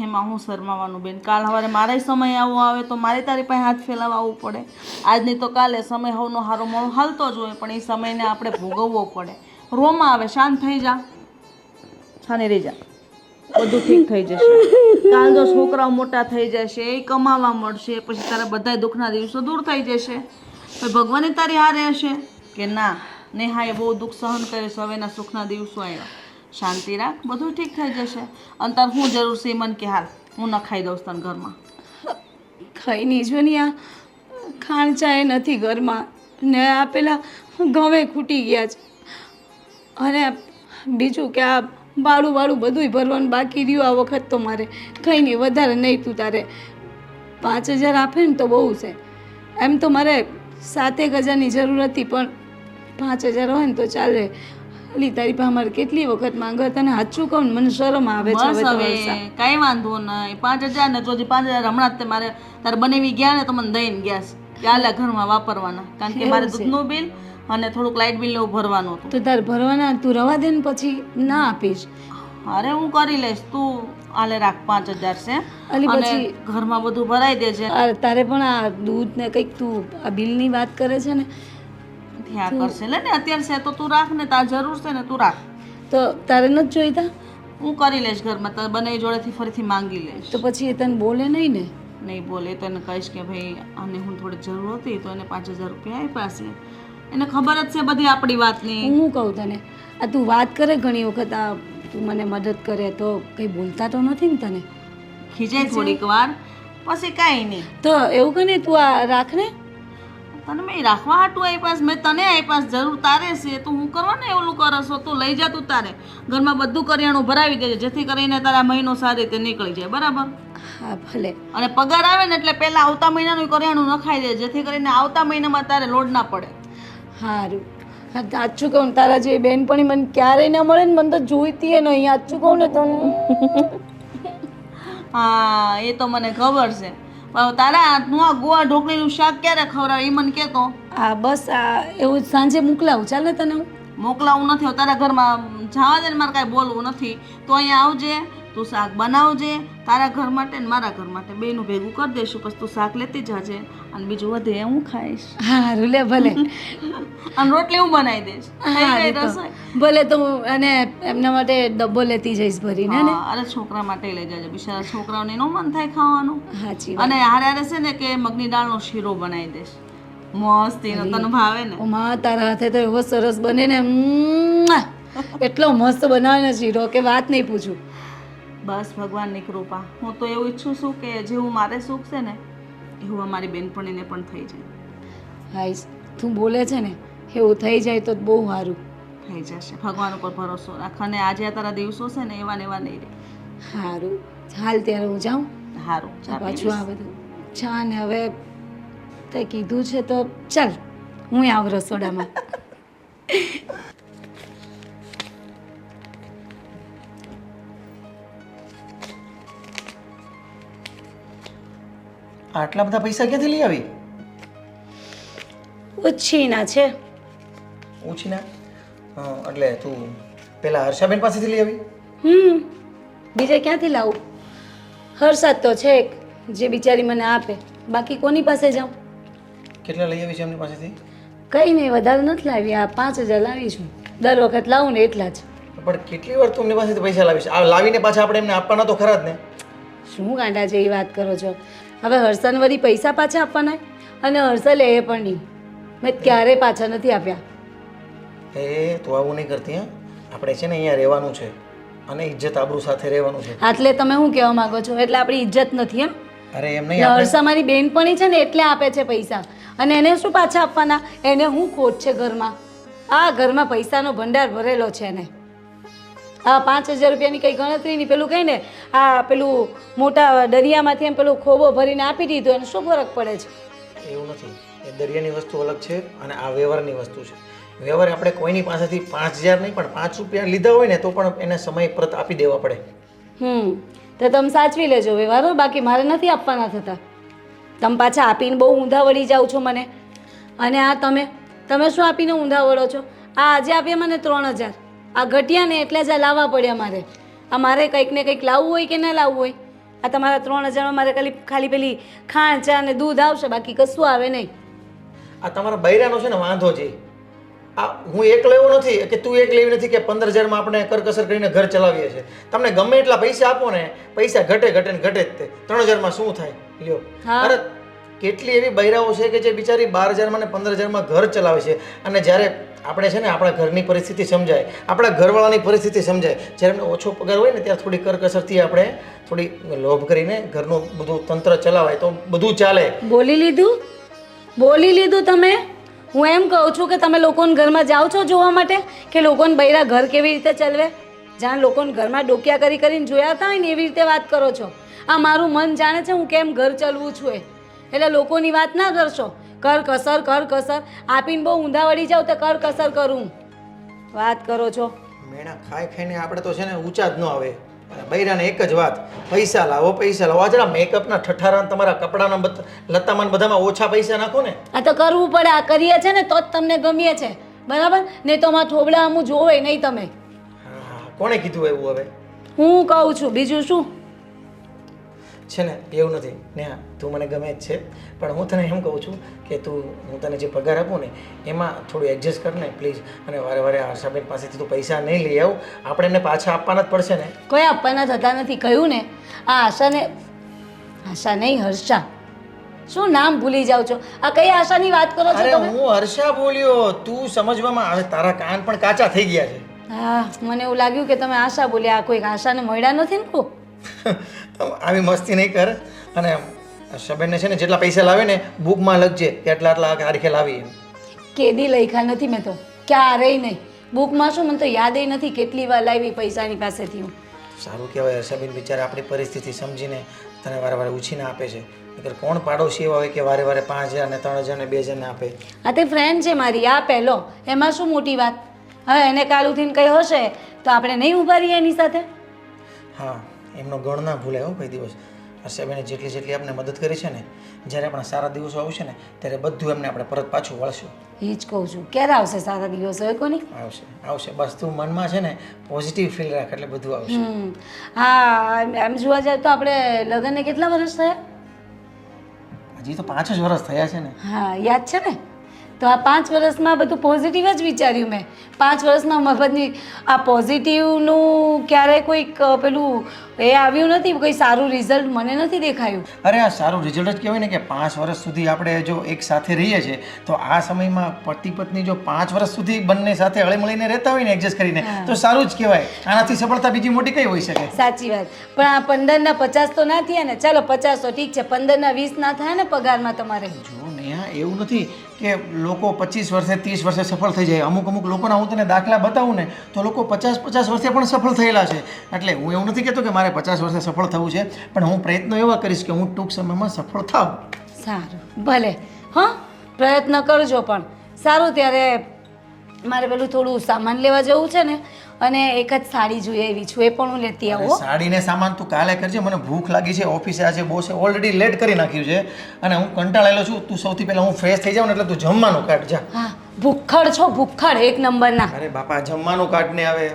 એમાં હું શરમાવાનું બેન? કાલ સવારે મારે સમય આવો આવે તો મારે તારી પાસે હાથ ફેલાવવા આવવું પડે. આજની તો કાલે સમય હવનો હારો મોડો હાલતો જ હોય, પણ એ સમયને આપણે ભોગવવો પડે. રોમાં આવે, શાંત થઈ જા, છાની રહી જા, બધું ઠીક થઈ જશે. કાલ જો છોકરાઓ મોટા થઈ જશે, એ કમાવા મળશે, પછી તારા બધા દુઃખના દિવસો દૂર થઈ જશે. તો ભગવાને તારી હારે હશે કે ના, નેહાએ બહુ દુઃખ સહન કર્યું છે, હવેના સુખના દિવસો આવ્યા. શાંતિ રાખ, બધું ઠીક થઈ જશે. અને તાર શું જરૂર છે મન કે હાલ હું ન ખાઈ દઉં તને ઘરમાં? ખાઈ નહીં જો ને, આ ખાંડ ચાય નથી ઘરમાં ને આ પેલા ઘવે ખૂટી ગયા છે અને બીજું કે આ ભાડું બધુંય ભરવાનું બાકી રહ્યું આ વખત તો મારે કંઈ નહીં વધારે નહીં તું તારે 5,000 આપે ને તો બહુ છે એમ તો મારે 7,000ની જરૂર હતી પણ 5,000 હોય ને તો ચાલે અલી તારી પાસે મારે કેટલી વખત માંગવા તને સાચું કહું ને મને શરમ આવે છે બસ હવે તો હવે વર્ષા. કાંઈ વાંધો નહીં 5,000 ને જો 5,000 હમણાં જ તે મારે તારે બનાવી ગયા ને તો મને દઈને ગયા છે કે આલા ઘરમાં વાપરવાના કારણ કે મારે દૂધનું બિલ અને થોડુંક લાઇટ બિલ એવું ભરવાનું હતું. તો તારે ભરવાના તું રવા દે ને પછી ના આપીશ. અરે હું કરી લઈશ તું આલે રાખ 5,000 છે અલી અને પછી ઘરમાં બધું ભરાઈ દેજે. તારે પણ આ દૂધ ને કંઈક તું આ બિલની વાત કરે છે ને ત્યાં કરશે લે ને અત્યારે છે તો તું રાખ ને તાર જરૂર છે ને તું રાખ. તો તારે નથી જોઈતા હું કરી લઈશ ઘરમાં તારે બંને જોડેથી ફરીથી માંગી લઈશ. તો પછી એ તને બોલે નહીં ને. નહીં બોલે તો એને કહીશ કે ભાઈ આને હું થોડી જરૂર હતી તો એને 5,000 રૂપિયા આપ્યા છે. એને ખબર જ છે બધી આપણી વાતની. હું કહું તને આ તું વાત કરે ઘણી વખત આ તું મને મદદ કરે તો કંઈ બોલતા તો નથી ને તને ખીજાય થોડીક વાર પછી કાંઈ નહીં. તો એવું કે ને તું આ રાખ ને તને મેં રાખવા હાટું આપ્યા મેં તને આપ્યા જરૂર તારે છે તું હું કરવા ને એવું કરો છો તું લઈ જા તું તારે ઘરમાં બધું કરિયાણું ભરાવી દેજે જેથી કરીને તારા મહિનો સારી રીતે નીકળી જાય બરાબર. હા ભલે. અને પગાર આવે ને એટલે પહેલા આવતા મહિનાનું કરિયાણું નખાઈ દે જેથી કરીને આવતા મહિનામાં તારે લોડ ના પડે. સારું સાચું કહું તારા જેવી બેનપણી મને ક્યારેય ના મળે ને મને તો જોઈતી એ નહીં સાચું કહું ને તને. હા એ તો મને ખબર છે પણ તારા હાથનું આ ગોવા ઢોકળીનું શાક ક્યારે ખવડાવે એ મને કહેતો. આ બસ આ એવું સાંજે મોકલાવું ચાલે તને હું મોકલાવું નથી તારા ઘરમાં જવા દે ને મારે કાંઈ બોલવું નથી તો અહીંયા આવજે તું શાક બનાવજે તારા ઘર માટે ને મારા ઘર માટે બેનું ભેગું કરી દઈશું પછી તું શાક લેતી જાજે અને બીજું વધે એ હું ખાઈશ. સારું લે ભલે. અને રોટલી હું બનાવી દઈશ. થઈ ગઈ રસોઈ. ભલે તો હું અને એમના માટે ડબ્બો લેતી જઈશ ભરીને ને. હા, અરે છોકરા માટે લઈ જાજે બિચારા છોકરાઓને નો મન થાય ખાવાનું. સાચી વાત. અને હારે હારે છે ને કે મગની દાળનો શીરો બનાવી દઈશ મસ્ત એનો તને ભાવે ને. ઓમાં તારા હાથે તો એવો સરસ બને ને એટલો મસ્ત બનાવે ને શીરો કે વાત નહીં પૂછું. બસ ભગવાનની કૃપા. હું તો એવું ઈચ્છું છું કે જેવું મારે સુખ છે ને એવું અમારી બેનપણીને પણ થઈ જાય. હાઈશ તું બોલે છે ને એવું થઈ જાય તો બહુ સારું. થઈ જશે ભગવાન ઉપર ભરોસો રાખ અને આજે આ તારા દિવસો છે ને એવા ને એવા નહીં રહે. સારું હાલ ત્યારે હું જાઉં. સારું ચા પી પાછું આ લઈશ. બધું ચા ને હવે તે કીધું છે તો ચાલ હું આવું રસોડામાં. આટલા બધા પૈસા ક્યાંથી લઈ આવી? ઉછીના છે. ઓછી ના એટલે તું પેલા હર્ષાબેન પાસેથી લઈ આવી? બીજે ક્યાંથી લાવું? હર્ષાદ તો છે એક જે બિચારી મને આપે બાકી કોની પાસે જાઉં? કેટલા લઈ આવી છે એમની પાસેથી? કંઈ નહીં વધારે નથી લાવી આ 5,000 લાવી છું દર વખત લાવું ને એટલા જ. પણ કેટલી વાર તું એમની પાસેથી પૈસા લાવીશ? આ લાવીને પાછા આપણે એમને આપવાના તો ખરા જ ને. શું ગાંડા જેવી વાત કરો છો? હવે હર્ષાને વળી પૈસા પાછા આપવાના અને હર્ષા લે એ પણ નહીં. મેં ક્યારેય પાછા નથી આપ્યા. એ તું આવું નહીં કરતી. હા આપણે છે ને અહીંયા રહેવાનું છે અને ઇજ્જત આબરૂ સાથે રહેવાનું છે. એટલે તમે શું કહેવા માંગો છો? એટલે આપણી ઇજ્જત નથી એમ? અરે એમ નહીં આપણે હર્ષા મારી બેનપણી છે ને એટલે આપે છે પૈસા અને એને શું પાછા આપવાના? એને શું ખોટ છે ઘરમાં? આ ઘરમાં પૈસાનો ભંડાર ભરેલો છે એને. આ 5,000 રૂપિયાની કંઈ ગણતરી નહીં. પેલું કહી ને આ પેલું મોટા દરિયામાંથી એમ પેલું ખોબો ભરીને આપી દીધો એને શું ફરક પડે છે? એવું નથી. એ દરિયાની વસ્તુ અલગ છે અને આ વ્યવહારની વસ્તુ છે. વ્યવહાર આપણે કોઈની પાસેથી 5,000 નહીં પણ 5 રૂપિયા લીધા હોય ને તો પણ એને સમય પરત આપી દેવા પડે. તો તમે સાચવી લેજો વ્યવહારો બાકી મારે નથી આપવાના થતા. તમે પાછા આપીને બહુ ઊંધા વળી જાઓ છો મને. અને આ તમે શું આપીને ઊંધા વળો છો? આ આજે આપ્યા મને 3,000 આ ઘટ્યા ને એટલે જ આ લાવવા પડ્યા મારે. આ મારે કંઈક ને કંઈક લાવવું હોય કે ના લાવવું હોય. આ તમારા 3,000માં મારે ખાલી પેલી ખાંડ ચા ને દૂધ આવશે બાકી કશું આવે નહીં. આ તમારા બૈરાનો છે ને વાંધો છે. આ હું એકલો એવો નથી કે તું એક લેવી નથી કે 15,000માં આપણે કરકસર કરીને ઘર ચલાવીએ છીએ. તમને ગમે એટલા પૈસા આપો ને પૈસા ઘટે ને ઘટે જ તે 3,000માં શું થાય લ્યો. અરે કેટલી એવી બૈરાઓ છે કે જે બિચારી 12,000માં ને 15,000માં ઘર ચલાવે છે અને જ્યારે આપણે છે ને આપણા ઘરની પરિસ્થિતિ સમજાય આપણા ઘરવાળાની પરિસ્થિતિ સમજાય જ્યારે એમને ઓછો પગાર હોય ને ત્યારે થોડી કરકસરથી આપણે થોડી લોભ કરીને ઘરનું બધું તંત્ર ચલાવાય તો બધું ચાલે. બોલી લીધું? બોલી લીધું તમે. હું એમ કહું છું કે તમે લોકોને ઘરમાં જાઓ છો જોવા માટે કે લોકોને બૈરા ઘર કેવી રીતે ચલવે? જાણ લોકોને ઘરમાં ડોક્યા કરી કરીને જોયા હતા હોય ને એવી રીતે વાત કરો છો. આ મારું મન જાણે છે હું કેમ ઘર ચલવું છું એ. એટલે લોકોની વાત ના કરશો. કર કસર આપીને બહુ ઊંધા વળી જાવ તો કર કસર કરું વાત કરો છો. મેણા ખાઈ ખાઈને આપણે તો છે ને ઊંચા જ ન આવે. અને બૈરાને એક જ વાત, પૈસા લાવો. આ જરા મેકઅપના ઠઠારા ને તમારા કપડાના લતામાં બધામાં ઓછા પૈસા નાખો ને. આ તો કરવું પડે. આ કરીએ છે ને તો જ તમને ગમીએ છે, બરાબર ને? તો માં થોબડા અમું જોવે નહીં તમે. હા, કોણે કીધું એવું? હવે હું કહું છું બીજું શું. છે ને એવું નથી નેહા, તું મને ગમે જ છે, પણ હું તને એમ કહું છું કે હું તને જે પગાર આપું ને એમાં થોડું એડજસ્ટ કર ને પ્લીઝ. અને વારે વારે આશાબેન પાસેથી તું પૈસા નહીં લઈ આવ. આપણે એમને પાછા આપવાના જ પડશે ને. કોઈ આપવાના થતા નથી કહ્યું ને. આ આશા નહીં હર્ષા. શું નામ ભૂલી જાવ છો? આ કઈ આશાની વાત કરો છો અરે તમે? હું હર્ષા બોલ્યો, તું સમજવામાં આવે. તારા કાન પણ કાચા થઈ ગયા છે. હા, મને એવું લાગ્યું કે તમે આશા બોલ્યા. આ કોઈ આશાને મળ્યા નથી ને કો. આવી મસ્તી નહીં કર. અને આશાબેનને છે ને જેટલા પૈસા લાવે ને બુકમાં લખજે કે આટલા તારીખે લાવી એમ. કેદી લખ્યા નથી મેં તો, ક્યારેય નહીં. બુકમાં શું, મને તો યાદ નથી કેટલી વાર લાવી પૈસાની પાસેથી હું. સારું કહેવાય, હર્ષાબેન બિચારા આપણી પરિસ્થિતિ સમજીને તને વારે વારે ઉછીને આપે છે. નહીંતર કોણ પાડોશી એવા હોય કે વારે વારે 5,000 ને 3,000 ને 2,000 ને આપે. આ તે ફ્રેન્ડ છે મારી, આ પહેલો. એમાં શું મોટી વાત? હવે એને કાલ ઉઠીને કંઈ હશે તો આપણે નહીં ઊભા રહીએ એની સાથે? હા, એમનો ગણ ના ભૂલાય હો કોઈ દિવસ. હર્ષાબેને જેટલી આપણે મદદ કરી છે ને, જ્યારે આપણા સારા દિવસો આવશે ને ત્યારે બધું એમને આપણે પરત પાછું વળશું. એ જ કહું છું. ક્યારે આવશે સારા દિવસો? એ કોની આવશે. બસ તું મનમાં છે ને પોઝિટિવ ફીલ રાખ એટલે બધું આવશે. હા, એમ જોવા જાય તો આપણે લગ્નને કેટલા વર્ષ થયા? હજી તો 5 જ વર્ષ થયા છે ને. હા, યાદ છે ને? તો આ 5 વર્ષમાં બધું પોઝિટિવ જ વિચાર્યું મેં. 5 વર્ષમાં મફતની આ પોઝિટિવનું ક્યારેય કોઈક પેલું એ આવ્યું નથી, કોઈ સારું રિઝલ્ટ મને નથી દેખાયું. અરે આ સારું રિઝલ્ટ જ કહેવાય ને કે 5 વર્ષ સુધી આપણે જો એક સાથે રહીએ છીએ તો આ સમયમાં પતિ પત્ની જો 5 વર્ષ સુધી બંને સાથે હળીમળીને રહેતા હોય ને એડજસ્ટ કરીને તો સારું જ કહેવાય. આનાથી સફળતા બીજી મોટી કઈ હોઈ શકે? સાચી વાત. પણ આ 15ના 50 તો ના થયા ને. ચાલો 50 તો ઠીક છે, 15ના 20 ના થાય ને પગારમાં તમારે? જો નેહા, એવું નથી કે લોકો 25 વર્ષે 30 વર્ષે સફળ થઈ જાય. અમુક લોકોના હું તને દાખલા બતાવું ને તો લોકો 50 વર્ષે પણ સફળ થયેલા છે. એટલે હું એવું નથી કહેતો કે મારે 50 વર્ષે સફળ થવું છે, પણ હું પ્રયત્નો એવા કરીશ કે હું ટૂંક સમયમાં સફળ થાઉં. સારું, ભલે. હા, પ્રયત્ન કરજો. પણ સારું, ત્યારે મારે પેલું થોડું સામાન લેવા જવું છે ને, અને એક જ સાડી જોઈએ એવી છું, એ પણ હું લેતી આવું. સાડીને સામાન તું કાલે કરજે. મને ભૂખ લાગી છે. ઓફિસે આજે બોસે ઓલરેડી લેટ કરી નાખ્યું છે અને હું કંટાળેલો છું. તું સૌથી પહેલાં હું ફ્રેશ થઈ જાઉં ને એટલે તું જમવાનું કાઢ જા. હા, ભૂખડ છો, ભૂખડ એક નંબરના. અરે બાપા, જમવાનું કાઢ ને આવે.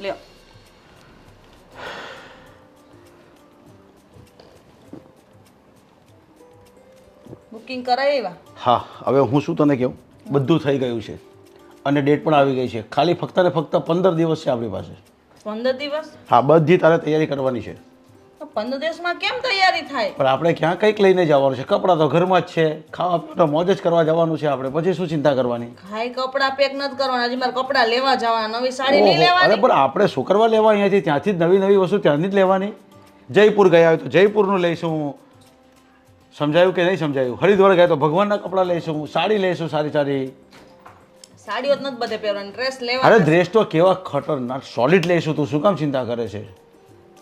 લ્યો. બુકિંગ કરાવ્યા? હા, હવે હું શું તને કહું, બધું થઈ ગયું છે અને ડેટ પણ આવી ગઈ છે. ખાલી ફક્ત ને ફક્ત 15 દિવસ છે આપણી પાસે. 15 દિવસ? હા, બધી તારે તૈયારી કરવાની છે. તો 15 દિવસમાં કેમ તૈયારી થાય? પણ આપણે ક્યાં કંઈક લઈને જવાનું છે. કપડાં તો ઘરમાં જ છે, ખાવા પીવા મોજ જ કરવા જવાનું છે આપણે. પછી શું ચિંતા કરવાની? ખાઈ કપડાં પેક નથી કરવાના. હજી મારે કપડાં લેવા જવાના, નવી સાડી નહીં ઓહો, લેવાની. અરે પણ આપણે શું કરવા લેવા અહીંયાથી? ત્યાંથી જ નવી વસ્તુ ત્યાંથી જ લેવાની. જયપુર ગયા હોય તો જયપુરનું લઈશું, સમજાયું કે નહીં સમજાયું? હરિદ્વાર ગયા તો ભગવાનના કપડાં લઈશું, સાડી લઈશું સારી સારી. સાડીઓ જ નથી બધે પહેરવાની, ડ્રેસ લેવા. અરે ડ્રેસ તો કેવા ખતરનાક સોલિડ લઈશું. તું શું કામ ચિંતા કરે છે?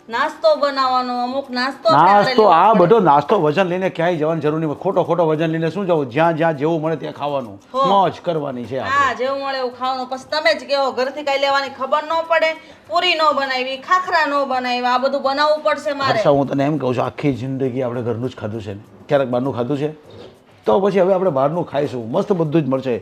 નાસ્તો બનાવવાનો, અમુક નાસ્તો નાસ્તો, આ બધો નાસ્તો વજન લઈને ક્યાંય જવાની જરૂર નહીં. ખોટો વજન લઈને શું જવું? જ્યાં જેવું મળે ત્યાં ખાવાનું, મોજ કરવાની છે. હા, જેવું મળે એવું ખાવાનું. પછી તમે જ કહો ઘરથી કઈ લેવાની ખબર ન પડે, પૂરી ન બનાવી, ખાખરા ન બનાવ્યા, આ બધું બનાવવું પડશે મારે. અચ્છા, હું તને એમ કહું છું, આખી જિંદગી આપણે ઘરનું જ ખાધું છે ને, ક્યારેક બહારનું ખાધું છે? તો પછી હવે આપણે બહારનું ખાઈશું. મસ્ત બધું જ મળશે,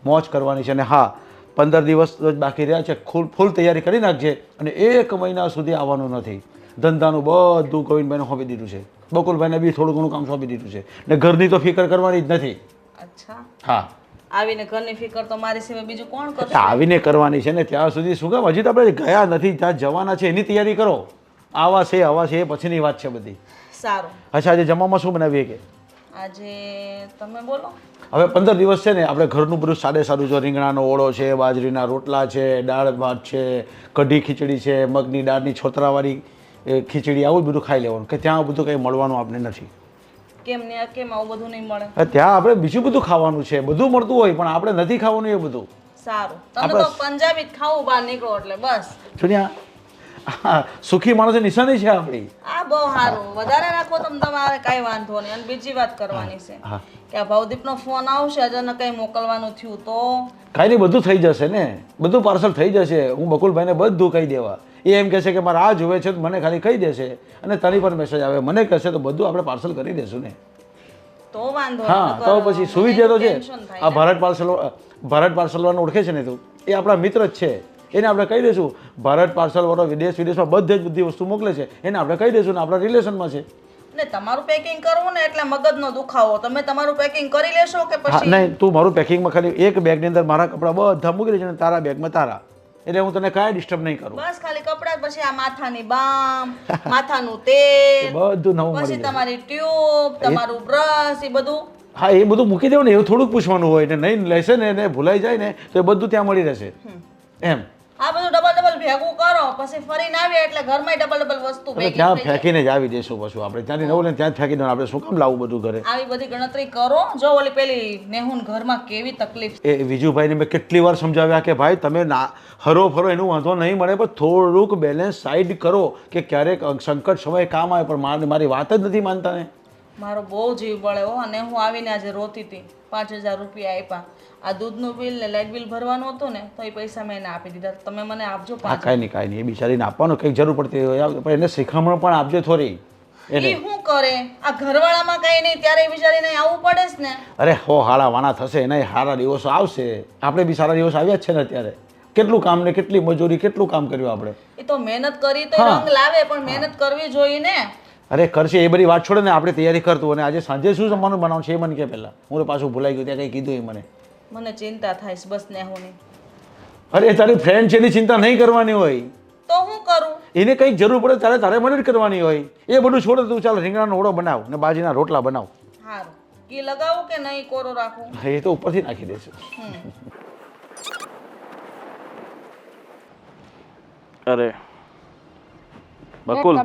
મોજ કરવાની છે. અને હા, 15 દિવસ જ બાકી રહ્યા છે. ફૂલ તૈયારી કરી નાખજે. અને 1 મહિના સુધી આવવાનું નથી. ધંધાનું બધું ગોવિંદભાઈને સોંપી દીધું છે. બકુલભાઈને બી થોડું ઘણું કામ સોંપી દીધું છે. ને ઘરની તો ફિકર કરવાની જ નથી. અચ્છા, હા, આવીને ઘરની ફિકર તો મારી સિવાય બીજું કોણ કરશે? આવીને કરવાની છે ને. ત્યાં સુધી શું કામ? હજી તો આપણે ગયા નથી, ત્યાં જવાના છે, એની તૈયારી કરો. આવા છે એ પછીની વાત છે બધી. સારું. અચ્છા, આજે જમવામાં શું બનાવીએ કે? આજે તમે બોલો. હવે 15 દિવસ છે ને, આપણે ઘરનું બધું સારું જો રીંગણાનો ઓળો છે, બાજરીના રોટલા છે, દાળ ભાત છે, કઢી ખીચડી છે, મગની દાળની છોતરાવાળી એ ખીચડી આવું જ બધું ખાઈ લેવાનું કે ત્યાં બધું કંઈ મળવાનું આપણે નથી. કેમ આવું બધું નહીં મળે? ત્યાં આપણે બીજું બધું ખાવાનું છે, બધું મળતું હોય પણ આપણે નથી ખાવાનું એ બધું. સારું, તમે તો પંજાબી જ ખાવું બહાર નીકળો એટલે બસ. સુનિયા, સુખી માણસની નિશાની છે આપણી. આ બહુ સારું, વધારે રાખો તમે, તમારે કાંઈ વાંધો નહીં. અને બીજી વાત કરવાની છે કે આ ભવદીપનો ફોન આવશે અચાનક કંઈ મોકલવાનું થયું તો કાંઈ નહીં, બધું થઈ જશે ને, બધું પાર્સલ થઈ જશે. હું બકુલભાઈને બધું કહી દેવા. એ એમ કહેશે કે મારે આ જોવે છે તો મને ખાલી કહી દેશે અને તારી પર મેસેજ આવે મને કહેશે તો બધું આપણે પાર્સલ કરી દેશું ને. તો વાંધો હા, તો પછી સુવિધા તો છે. આ ભારત પાર્સલવાળાને ઓળખે છે ને તું, એ આપણા મિત્ર જ છે. એને આપણે કહી દઈશું ભારત પાર્સલવાળો વિદેશમાં બધે જ બધી વસ્તુ મોકલે છે, એને આપણે કહી દઈશું ને આપણા રિલેશનમાં છે. ને તમારું પેકિંગ કરવું ને એટલે મગજનો દુખાવો. તમે તમારું પેકિંગ કરી લેશો કે હા, પછી? નહીં, તું મારું પેકિંગમાં ખાલી એક બેગની અંદર મારા કપડાં બધા મૂકી દેજે ને તારા બેગમાં તારા, એટલે હું તને કાંઈ ડિસ્ટર્બ નહીં કરું. બસ ખાલી કપડાં, પછી આ માથાની બામ, માથાનું તેલ, બધું નવું પછી મળી જાય. તમારી ટ્યુબ, તમારું બ્રશ, એ બધું. હા, એ બધું મૂકી દેવું ને, એવું થોડુંક પૂછવાનું હોય ને, નહીં લેશે ને એને ભૂલાઈ જાય ને તો એ બધું ત્યાં મળી રહેશે એમ. આ બધું ડબલ ભેગું કરો, પછી ફરીને આવીએ એટલે ઘરમાં ડબલ વસ્તુ એટલે ભેગી ત્યાં થઈ જાય. ફેંકીને જ આવી જઈશું પછી આપણે, ત્યાંથી નવું લઈને ત્યાં જ ફેંકી દેવાનું. આપણે શું કામ લાવવું બધું ઘરે? આવી બધી ગણતરી કરો. જો ઓલી પેલી નેહુન ઘરમાં કેવી તકલીફ. એ વિજુભાઈને મેં કેટલી વાર સમજાવ્યા કે ભાઈ તમે ના હરો ફરો એનું વાંધો નહીં મળે, પણ થોડુંક બેલેન્સ સાઈડ કરો કે ક્યારેક સંકટ સમયે કામ આવે. પણ મારી વાત જ નથી માનતા ને. મારો બહુ જીવ બળે હો. અને હું આવીને આજે રોતી હતી. 5000 રૂપિયા આપ્યા. આ દૂધનું બિલ ને લાઇટ બિલ ભરવાનું હતું ને તો એ પૈસા મેં એને આપી દીધા. તમે મને આપજો હા, કાંઈ નહીં, એ બિચારીને આપવાનું કંઈક જરૂર પડતી હોય પણ એને શીખામણ પણ આપજો થોડી. એ શું કરે? આ ઘરવાળામાં કઈ નહીં ત્યારે બિચારીને આવવું પડે જ ને. અરે હો હાળા વાણા થશે, એના સારા દિવસો આવશે. આપણે બી સારા દિવસ આવ્યા જ છે ને અત્યારે. કેટલું કામ ને કેટલી મજૂરી, કેટલું કામ કર્યું આપણે. એ તો મહેનત કરી તો રંગ લાવે, પણ મહેનત કરવી જોઈએ ને. અરે કરશે, એ બધી વાત છોડે ને, આપણે તૈયારી કરતું. અને આજે સાંજે શું જમવાનું બનાવવાનું છે એ મને કે પહેલાં. હું તો પાછું ભૂલાઈ ગયું, ત્યાં કંઈ કીધું એ મને. મને ચિંતા થાય છે બસ નેહુની. અરે તારી ફ્રેન્ડ છે એની ચિંતા નહીં કરવાની હોય. તો હું કરું? એને કંઈક જરૂર પડે ત્યારે તારે મદદ કરવાની હોય. એ બધું છોડે તું ચાલ રીંગણાનો ઓળો બનાવ ને બાજીના રોટલા બનાવ. સારું, ઘી લગાવું કે નહીં કોરો રાખું? એ તો ઉપરથી નાખી દઈશું. અરે બકુલ,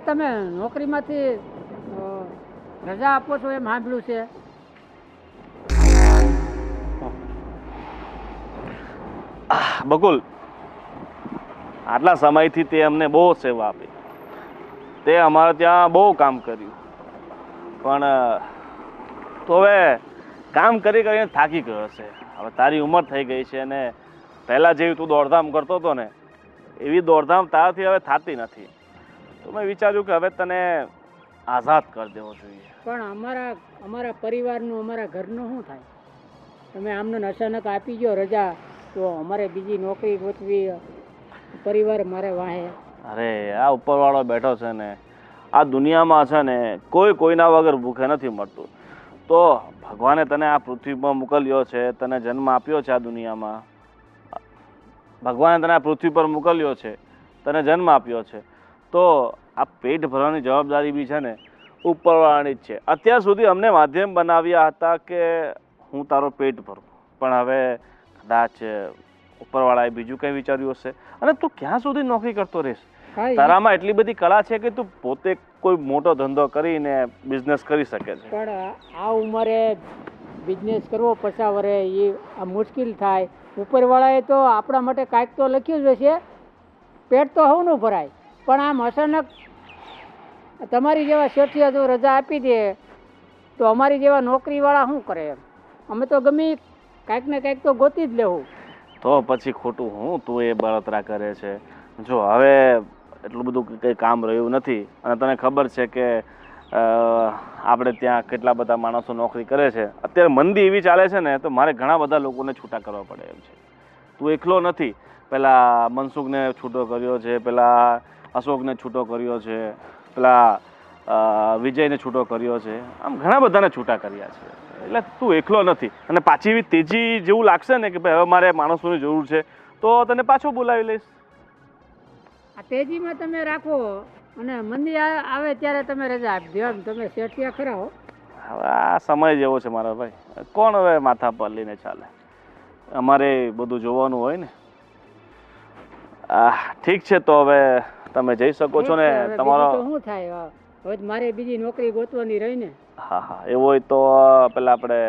તમે નોકરીમાંથી રજા આપો છો એમ સાંભળ્યું છે. બકુલ, આટલા સમયથી તે અમને બહુ સેવા આપી, તે અમારે ત્યાં બહુ કામ કર્યું, પણ તો હવે કામ કરી કરીને થાકી ગયો છે. હવે તારી ઉંમર થઈ ગઈ છે અને પહેલાં જેવી તું દોડધામ કરતો હતો ને એવી દોડધામ તારાથી હવે થતી નથી. તો મેં વિચાર્યું કે હવે તને આઝાદ કરી દેવો જોઈએ. પણ અમારા પરિવારનું, અમારા ઘરનું શું થાય? તમે આમને અચાનક આપી ગયો રજા તો અમારે બીજી નોકરી ગોતવી, પરિવાર મારે વાહે. અરે આ ઉપરવાળો બેઠો છે ને, આ દુનિયામાં છે ને કોઈ કોઈના વગર ભૂખે નથી મળતું. તો ભગવાને તને આ પૃથ્વી પર મોકલ્યો છે, તને જન્મ આપ્યો છે આ દુનિયામાં. ભગવાને તને આ પૃથ્વી પર મોકલ્યો છે, તને જન્મ આપ્યો છે, તો આ પેટ ભરવાની જવાબદારી બી છે ને ઉપરવાળાની જ છે. અત્યાર સુધી અમને માધ્યમ બનાવ્યા હતા કે હું તારો પેટ ભરું, પણ હવે કદાચ ઉપરવાળાએ બીજું કંઈ વિચાર્યું હશે. અને તું ક્યાં સુધી નોકરી કરતો રહીશ? તારામાં એટલી બધી કળા છે કે તું પોતે કોઈ મોટો ધંધો કરીને બિઝનેસ કરી શકે છે. પણ આ ઉંમરે બિઝનેસ કરવો 50 વર્ષે એ આ મુશ્કેલ થાય. ઉપરવાળાએ તો આપણા માટે કાંઈક તો લખ્યું જ હશે. પેટ તો હવનું ભરાય, પણ આમ અચાનક તમારી જેવા શેઠિયા જો રજા આપી દે તો અમારી જેવા નોકરીવાળા શું કરે? એમ અમે તો ગમે કાંઈક ને કાંઈક તો ગોતી જ લેવું. તો પછી ખોટું હું તું એ બળતરા કરે છે? જો હવે એટલું બધું કંઈ કામ રહ્યું નથી અને તને ખબર છે કે આપણે ત્યાં કેટલા બધા માણસો નોકરી કરે છે. અત્યારે મંદી એવી ચાલે છે ને તો મારે ઘણા બધા લોકોને છૂટા કરવા પડે એમ છે. તું એકલો નથી. પેલા મનસુખને છૂટો કર્યો છે, પેલા અશોકને છૂટો કર્યો છે, પેલા વિજયને છૂટો કર્યો છે, આમ ઘણા બધાને છૂટા કર્યા છે. એટલે તું એકલો નથી. અને પાછી એવી તેજી જેવું લાગશે ને કે ભાઈ હવે મારે માણસોની જરૂર છે તો તને પાછો બોલાવી લઈશ. આ તેજીમાં તમે રાખો અને મંદી આવે ત્યારે તમે રજા આપી દો. એમ તમે શેઠિયા ખરા હો. હવે આ સમય જેવો છે મારા ભાઈ, કોણ હવે માથા પર લઈને ચાલે? અમારે બધું જોવાનું હોય ને. ઠીક છે તો હવે તમે જઈ શકો છો ને હવે તમારો બીજું તો શું થાય હવે મારે બીજી નોકરી ગોતવાની રહી ને. હા હા એવું હોય તો પેલા આપણે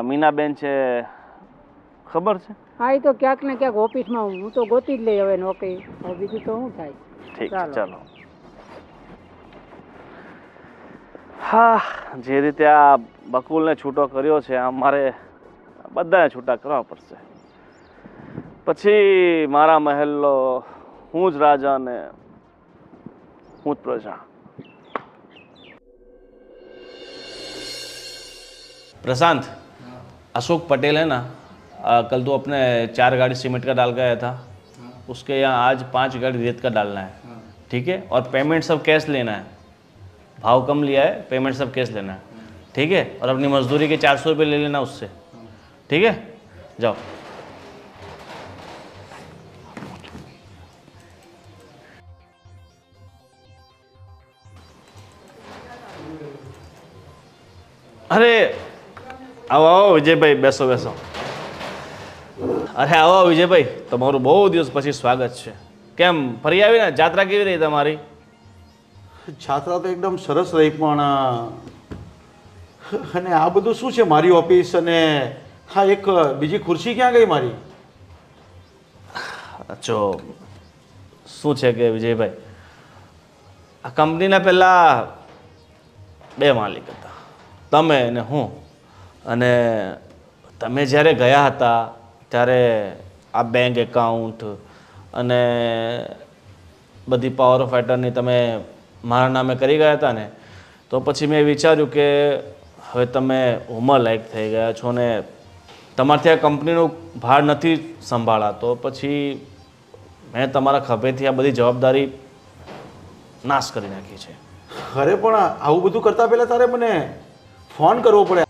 મીનાબેન છે ખબર છે? હા એ તો ક્યાંક ને ક્યાંક ઓફિસમાં હું તો ગોતી જ લઈ હવે નોકરી. હવે બીજું તો શું થાય. ઠીક છે ચાલો. ચાલો. હા જે રીતે આ બકુલને છૂટો કર્યો છે આમ મારે બધાને છૂટા કરવા પડશે. પછી મારા મહેલનો હું જ રાજા ને હું જ પ્રજા. प्रशांत अशोक पटेल है ना कल तो अपने 4 गाड़ी सीमेंट का डाल गया था उसके यहाँ आज 5 गाड़ी रेत का डालना है ठीक है और पेमेंट सब कैश लेना है भाव कम लिया है पेमेंट सब कैश लेना है ठीक है और अपनी मजदूरी के 400 रुपये ले लेना उससे ठीक है जाओ. अरे આવો આવો વિજયભાઈ બેસો બેસો. અરે આવો આવો વિજયભાઈ તમારું બહુ દિવસ પછી સ્વાગત છે. કેમ ફરી આવી ને જાત્રા કેવી રહી તમારી? છાત્રા તો એકદમ સરસ રહી પણ અને આ બધું શું છે મારી ઓફિસ અને હા એક બીજી ખુરશી ક્યાં ગઈ મારી? જો શું છે કે વિજયભાઈ આ કંપનીના પહેલા 2 માલિક હતા તમે અને હું. અને તમે જ્યારે ગયા હતા ત્યારે આ બેંક એકાઉન્ટ અને બધી પાવર ઓફ એટર્ની તમે મારા નામે કરી ગયા હતા ને તો પછી મેં વિચાર્યું કે હવે તમે ઉંમરલાયક થઈ ગયા છો ને તમારથી આ કંપનીનું ભાર નથી સંભાળાતો પછી મેં તમારા ખભેથી આ બધી જવાબદારી નાશ કરી નાખી છે. અરે પણ આવું બધું કરતા પહેલાં તારે મને ફોન કરવો પડે.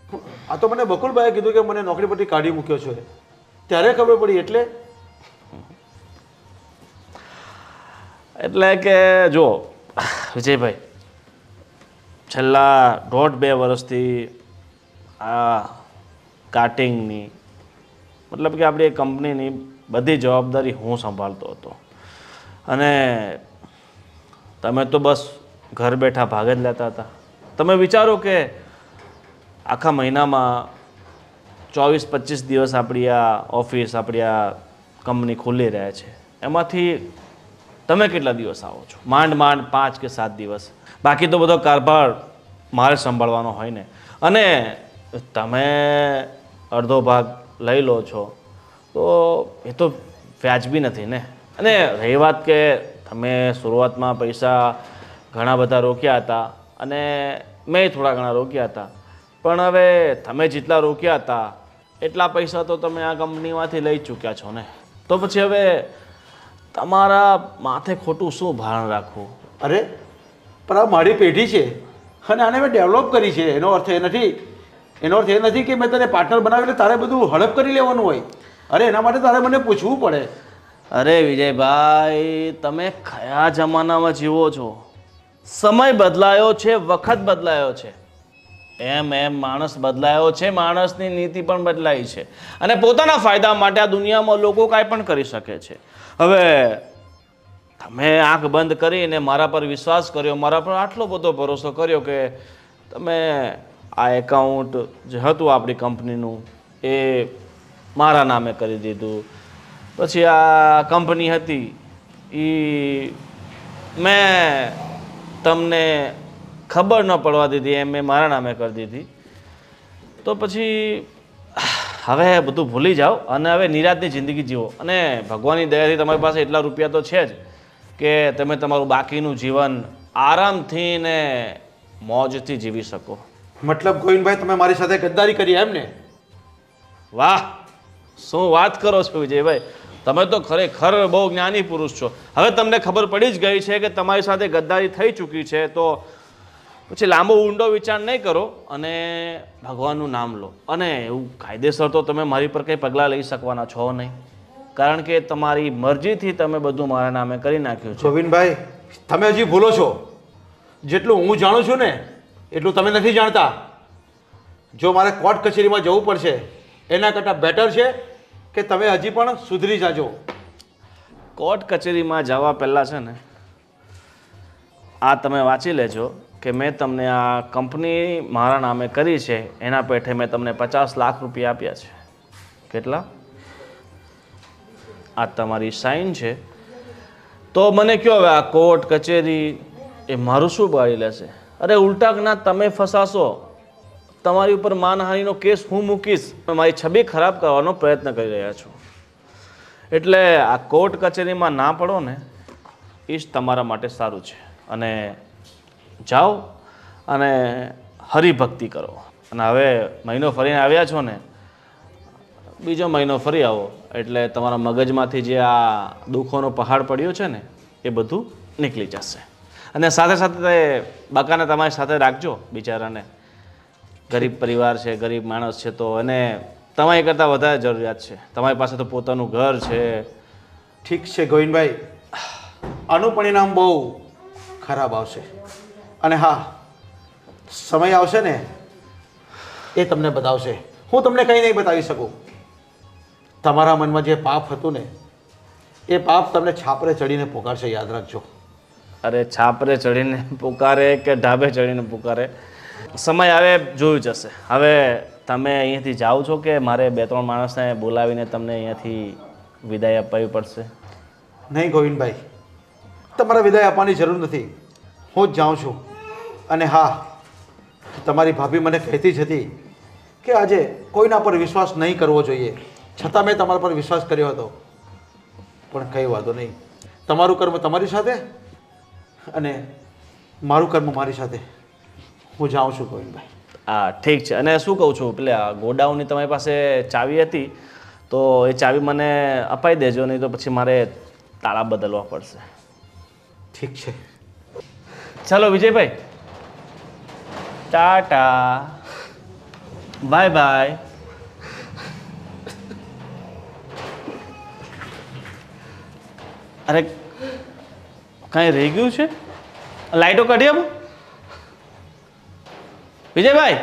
આ તો મને બકુલભાઈએ કીધું કે મને નોકરી પરથી કાઢી મૂક્યો છે ત્યારે ખબર પડી એટલે કે જો વિજયભાઈ છેલ્લા 1.5-2 વર્ષથી આ કાર્ટિંગની મતલબ કે આપણી કંપનીની બધી જવાબદારી હું સંભાળતો હતો અને તમે તો બસ ઘર બેઠા ભાગ જ લેતા હતા. તમે વિચારો કે આખા મહિનામાં 24-25 દિવસ આપણી આ ઓફિસ આપણી આ કંપની ખુલ્લી રહે છે એમાંથી તમે કેટલા દિવસ આવો છો? માંડ 5 કે 7 દિવસ. બાકી તો બધો કારભાર મારે સંભાળવાનો હોય ને અને તમે અડધો ભાગ લઈ લો છો તો એ તો વ્યાજબી નથી ને. અને રહી વાત કે તમે શરૂઆતમાં પૈસા ઘણા બધા રોક્યા હતા અને મેં થોડા ઘણા રોક્યા હતા પણ હવે તમે જેટલા રોક્યા હતા એટલા પૈસા તો તમે આ કંપનીમાંથી લઈ ચૂક્યા છો ને તો પછી હવે તમારા માથે ખોટું શું ભારણ રાખવું? અરે પણ આ મારી પેઢી છે અને આને મેં ડેવલપ કરી છે એનો અર્થ એ નથી કે મેં તને પાર્ટનર બનાવ્યું એટલે તારે બધું હડપ કરી લેવાનું હોય. અરે એના માટે તારે મને પૂછવું પડે. અરે વિજયભાઈ તમે કયા જમાનામાં જીવો છો? સમય બદલાયો છે, વખત બદલાયો છે, એમ માણસ બદલાયો છે, માણસની નીતિ પણ બદલાઈ છે અને પોતાના ફાયદા માટે આ દુનિયામાં લોકો કાંઈ પણ કરી શકે છે. હવે તમે આંખ બંધ કરીને મારા પર વિશ્વાસ કર્યો, મારા પર આટલો બધો ભરોસો કર્યો કે તમે આ એકાઉન્ટ જે હતું આપણી કંપનીનું એ મારા નામે કરી દીધું. પછી આ કંપની હતી એ મેં તમને ખબર ન પડવા દીધી એમ મેં મારા નામે કરી દીધી. તો પછી હવે બધું ભૂલી જાઓ અને હવે નિરાંતની જિંદગી જીવો અને ભગવાનની દયાથી તમારી પાસે એટલા રૂપિયા તો છે જ કે તમે તમારું બાકીનું જીવન આરામથી ને મોજથી જીવી શકો. મતલબ ગોવિંદભાઈ તમે મારી સાથે ગદ્દારી કરી એમ ને? વાહ શું વાત કરો છો વિજયભાઈ, તમે તો ખરેખર બહુ જ્ઞાની પુરુષ છો. હવે તમને ખબર પડી જ ગઈ છે કે તમારી સાથે ગદ્દારી થઈ ચૂકી છે તો પછી લાંબો ઊંડો વિચાર નહીં કરો અને ભગવાનનું નામ લો. અને એવું કાયદેસર તો તમે મારી પર કંઈ પગલાં લઈ શકવાના છો નહીં કારણ કે તમારી મરજીથી તમે બધું મારા નામે કરી નાખ્યું છે. ગોવિંદભાઈ તમે હજી ભૂલો છો. જેટલું હું જાણું છું ને એટલું તમે નથી જાણતા. જો મારે કોર્ટ કચેરીમાં જવું પડશે એના કરતાં બેટર છે કે તમે હજી પણ સુધરી જાજો. કોર્ટ કચેરીમાં જવા પહેલાં છે ને આ તમે વાંચી લેજો કે મેં તમને આ કંપની મારા નામે કરી છે એના પેઠે મેં તમને 50 લાખ રૂપિયા આપ્યા છે. કેટલા? આ તમારી સાઇન છે. તો મને કહો હવે આ કોર્ટ કચેરી એ મારું શું બાળી લેશે? અરે ઉલટાના તમે ફસાશો, તમારી ઉપર માનહાનિનો કેસ હું મૂકીશ, મારી છબી ખરાબ કરવાનો પ્રયત્ન કરી રહ્યા છો. એટલે આ કોર્ટ કચેરીમાં ના પડો ને એ જ તમારા માટે સારું છે. અને જાઓ અને હરિભક્તિ કરો. અને હવે મહિનો ફરીને આવ્યા છો ને, બીજો મહિનો ફરી આવો એટલે તમારા મગજમાંથી જે આ દુઃખોનો પહાડ પડ્યો છે ને એ બધું નીકળી જશે. અને સાથે સાથે બકાને તમારી સાથે રાખજો. બિચારાને ગરીબ પરિવાર છે, ગરીબ માણસ છે, તો એને તમારી કરતાં વધારે જરૂરિયાત છે. તમારી પાસે તો પોતાનું ઘર છે. ઠીક છે ગોવિંદભાઈ, આનું પરિણામ બહુ ખરાબ આવશે. અને હા, સમય આવશે ને એ તમને બતાવશે. હું તમને કંઈ નહીં બતાવી શકું. તમારા મનમાં જે પાપ હતું ને એ પાપ તમને છાપરે ચડીને પોકારશે, યાદ રાખજો. અરે છાપરે ચડીને પુકારે કે ઢાબે ચડીને પુકારે, સમય આવે જોયું જશે. હવે તમે અહીંયાથી જાઓ છો કે મારે 2-3 માણસને બોલાવીને તમને અહીંયાથી વિદાય અપાવી પડશે? નહીં ગોવિંદભાઈ, તમારે વિદાય આપવાની જરૂર નથી. હું જ જાઉં છું. અને હા, તમારી ભાભી મને કહેતી જ હતી કે આજે કોઈના પર વિશ્વાસ નહીં કરવો જોઈએ, છતાં મેં તમારા પર વિશ્વાસ કર્યો હતો. પણ કંઈ વાંધો નહીં, તમારું કર્મ તમારી સાથે અને મારું કર્મ મારી સાથે. હું જાઉં છું ગોવિંદભાઈ. હા ઠીક છે. અને શું કહું છું, પેલા ગોડાઉનની તમારી પાસે ચાવી હતી તો એ ચાવી મને અપાઈ દેજો, નહીં તો પછી મારે તાળા બદલવા પડશે. ઠીક છે. ચાલો વિજયભાઈ, ટાટા, બાય બાય. અરે કાંઈ રહી ગયું છે? લાઈટો કાઢી આપો વિજયભાઈ.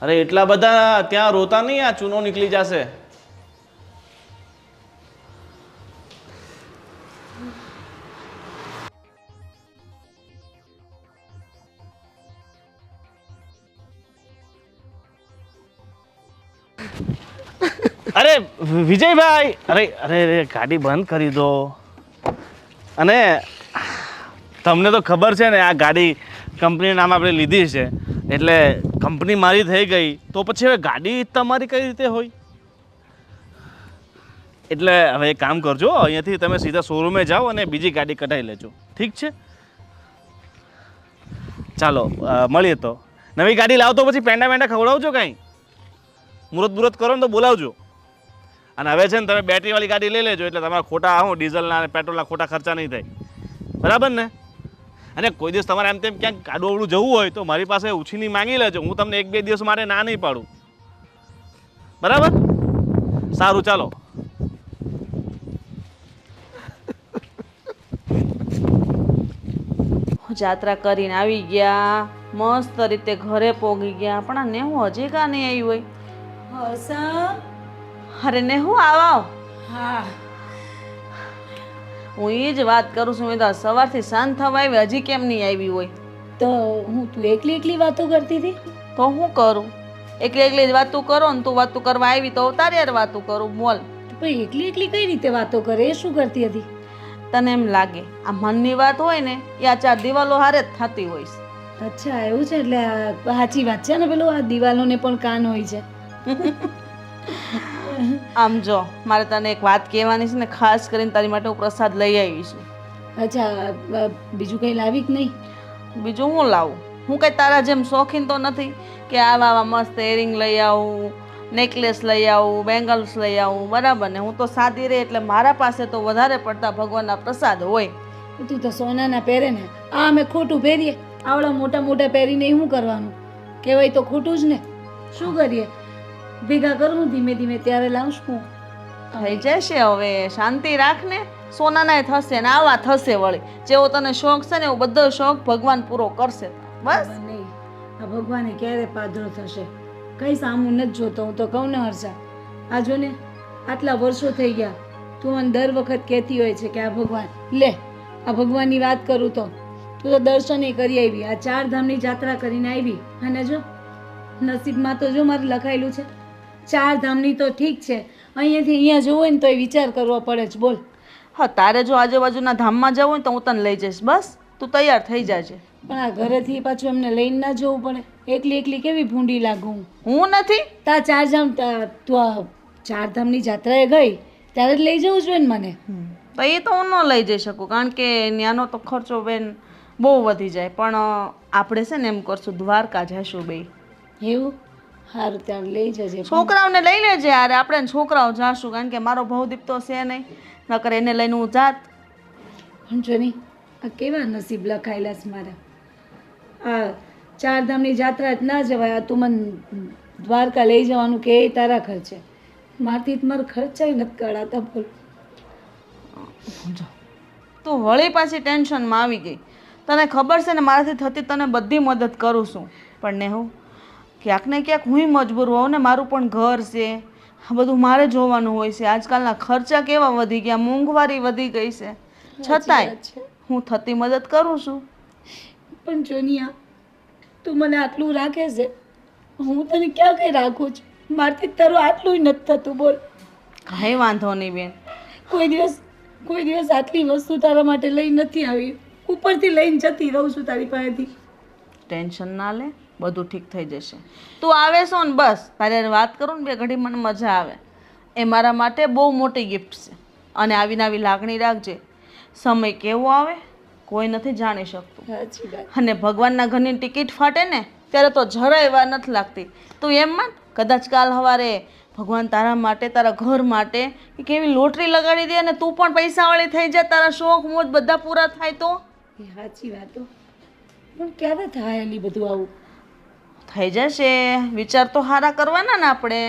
અરે એટલા બધા ત્યાં રોતા નહીં, આ ચૂનો નીકળી જશે. અરે વિજયભાઈ, અરે અરે અરે ગાડી બંધ કરી દો. અને તમને તો ખબર છે ને આ ગાડી કંપનીનું નામ આપણે લીધી છે એટલે કંપની મારી થઈ ગઈ તો પછી હવે ગાડી તમારી કઈ રીતે હોય? એટલે હવે એક કામ કરજો, અહીંયાથી તમે સીધા શોરૂમે જાઓ અને બીજી ગાડી કઢાવી લેજો. ઠીક છે? ચાલો મળીએ. તો નવી ગાડી લાવો તો પછી પેંડા પેંડા ખવડાવજો, કાંઈ મુહૂર્ત કરો ને તો બોલાવજો. અને હવે છે ને તમે બેટરીવાળી ગાડી લઈ લેજો એટલે તમારા ખોટા ડીઝલના અને પેટ્રોલના ખોટા ખર્ચા નહીં થાય. બરાબર ને? અને કોઈ દિવસ તમારે એમ તેમ ક્યાંક ગાડું જવું હોય તો મારી પાસે ઉછીની માંગી લેજો. હું તમને 1-2 દિવસ માટે ના નહીં પાડું. બરાબર? સારું, ચાલો. જાત્રા કરીને આવી ગયા, મસ્ત રીતે ઘરે પોગી ગયા, પણ આ નેહુ હજી કાં નહીં આવી હોય. હર્ષા, અરે નેહુ આવ. હા હું એ જ વાત કરું છું. મેં તો સવારથી સાંજ થવા આવી, હજી કેમ નહીં આવી હોય? તો હું તું એકલી એકલી વાતો કરતી હતી? તો હું કરું? એકલી એકલી જ વાતું કરો ને. તું વાતું કરવા આવી તો તારી યાર વાતું કરું. બોલ. પણ એકલી એકલી કઈ રીતે વાતો કરે? એ શું કરતી હતી? તને એમ લાગે આ મનની વાત હોય ને એ આ 4 દિવાલો હારે જ થતી હોય છે. અચ્છા એવું છે? એટલે સાચી વાત છે ને, પેલું આ દિવાલોને પણ કાન હોય છે. આમ જો, મારે તને એક વાત કહેવાની છે ને, ખાસ કરીને તારી માટે હું પ્રસાદ લઈ આવી છું. અચ્છા, બીજું કંઈ લાવી કે નહીં? બીજું હું લાવું? હું કંઈ તારા જેમ શોખીન તો નથી કે આવા આવા મસ્ત એરિંગ લઈ આવું, નેકલેસ લઈ આવું, બેંગલ્સ લઈ આવું. બરાબર ને? હું તો સાદી રહી એટલે મારા પાસે તો વધારે પડતા ભગવાનના પ્રસાદ હોય. તું તો સોનાના પહેરે ને, આ અમે ખોટું પહેરીએ. આવડા મોટા મોટા પહેરીને શું કરવાનું? કહેવાય તો ખોટું જ ને. શું કરીએ? ભેગા કરું ધીમે ધીમે, ત્યારે લાવશું. થઈ જશે, હવે શાંતિ રાખ ને. સોનાનાય થશે ને આવા થશે વળી. જેવો તને શોખ છે ને એવો બધો શોખ ભગવાન પૂરો કરશે. બસ નહીં, આ ભગવાને ક્યારે પાધરો થશે કઈ સામું નથી જોતો. હું તો કહું ને હર્ષા, આ જો ને આટલા વર્ષો થઈ ગયા, તું મને દર વખત કહેતી હોય છે કે આ ભગવાન લે, આ ભગવાનની વાત કરું તો તું તો દર્શને કરી આવી, આ 4 ધામની યાત્રા કરીને આવી, અને જો નસીબમાં તો જો મારે લખાયેલું છે 4 ધામની. તો ઠીક છે, અહીંયાથી અહીંયા જવું હોય ને તો વિચાર કરવો પડે છે. બોલ, હા, તારે જો આજુબાજુના ધામમાં જવું હોય તો હું તને લઈ જઈશ. બસ તું તૈયાર થઈ જાજે. પણ આ ઘરેથી પાછું એમને લઈને ના જવું પડે. એકલી એકલી કેવી ભૂંડી લાગુ હું. હું નથી. તા 4 ધામ તું આ 4 ધામની યાત્રાએ ગઈ ત્યારે જ લઈ જવું જોઈએ ને મને. તો એ તો હું ન લઈ જઈ શકું, કારણ કે ત્યાંનો તો ખર્ચો બેન બહુ વધી જાય. પણ આપણે છે ને એમ કરશું, દ્વારકા જઈશું બે. એવું સારું, ત્યારે લઈ જજે. છોકરાઓને લઈ લેજે યાર, આપણે છોકરાઓ જાશું, કારણ કે મારો ભવદીપ તો છે નહીં, નકર એને લઈને હું જાત. પણ જો નહીં, આ કેવા નસીબ લખાયેલા છે મારા. આ 4 ધામની યાત્રા જ ના જવાય, આ તું મને દ્વારકા લઈ જવાનું કે એ તારા ખર્ચે. મારથી મારા ખર્ચાય નથી કાઢાતા. બોલ, તું વળી પાછી ટેન્શનમાં આવી ગઈ. તને ખબર છે ને મારાથી થતી તને બધી મદદ કરું છું, પણ ને હું ક્યાંક ને ક્યાંક હું મજબૂર હોઉં ને. મારું પણ ઘર છે, આ બધું મારે જોવાનું હોય છે. આજકાલના ખર્ચા કેવા વધી ગયા, મોંઘવારી વધી ગઈ છે, છતાંય હું થતી મદદ કરું છું. પણ જોનિયા, તું મને આટલું રાખે છે, હું તને ક્યાં કંઈ રાખું છું? મારથી તારું આટલું નથી થતું. બોલ, કાંઈ વાંધો નહીં બેન. કોઈ દિવસ આટલી વસ્તુ તારા માટે લઈ નથી આવી, ઉપરથી લઈને જતી રહું છું તારી પાસેથી. ટેન્શન ના લે, બધું ઠીક થઈ જશે. તું આવે છો ને બસ તારે વાત કરું ને બે ઘડી મને મજા આવે. એ મારા માટે બહુ મોટી ગિફ્ટ છે. અને આવીને આવી લાગણી રાખજે. સમય કેવો આવે કોઈ નથી જાણી શકતું. સાચી વાત. અને ભગવાનના ઘરની ટિકિટ ફાટે ને ત્યારે તો જરાય વાર નથી લાગતી. તું એમ માન, કદાચ કાલ સવારે ભગવાન તારા માટે, તારા ઘર માટે કેવી લોટરી લગાડી દે અને તું પણ પૈસાવાળી થઈ જાય, તારા શોખ મોજ બધા પૂરા થાય તો. એ સાચી વાતો, પણ ક્યારે થાય એલી બધું આવું? થઈ જશે. વિચાર તો સારા કરવાના ને આપણે.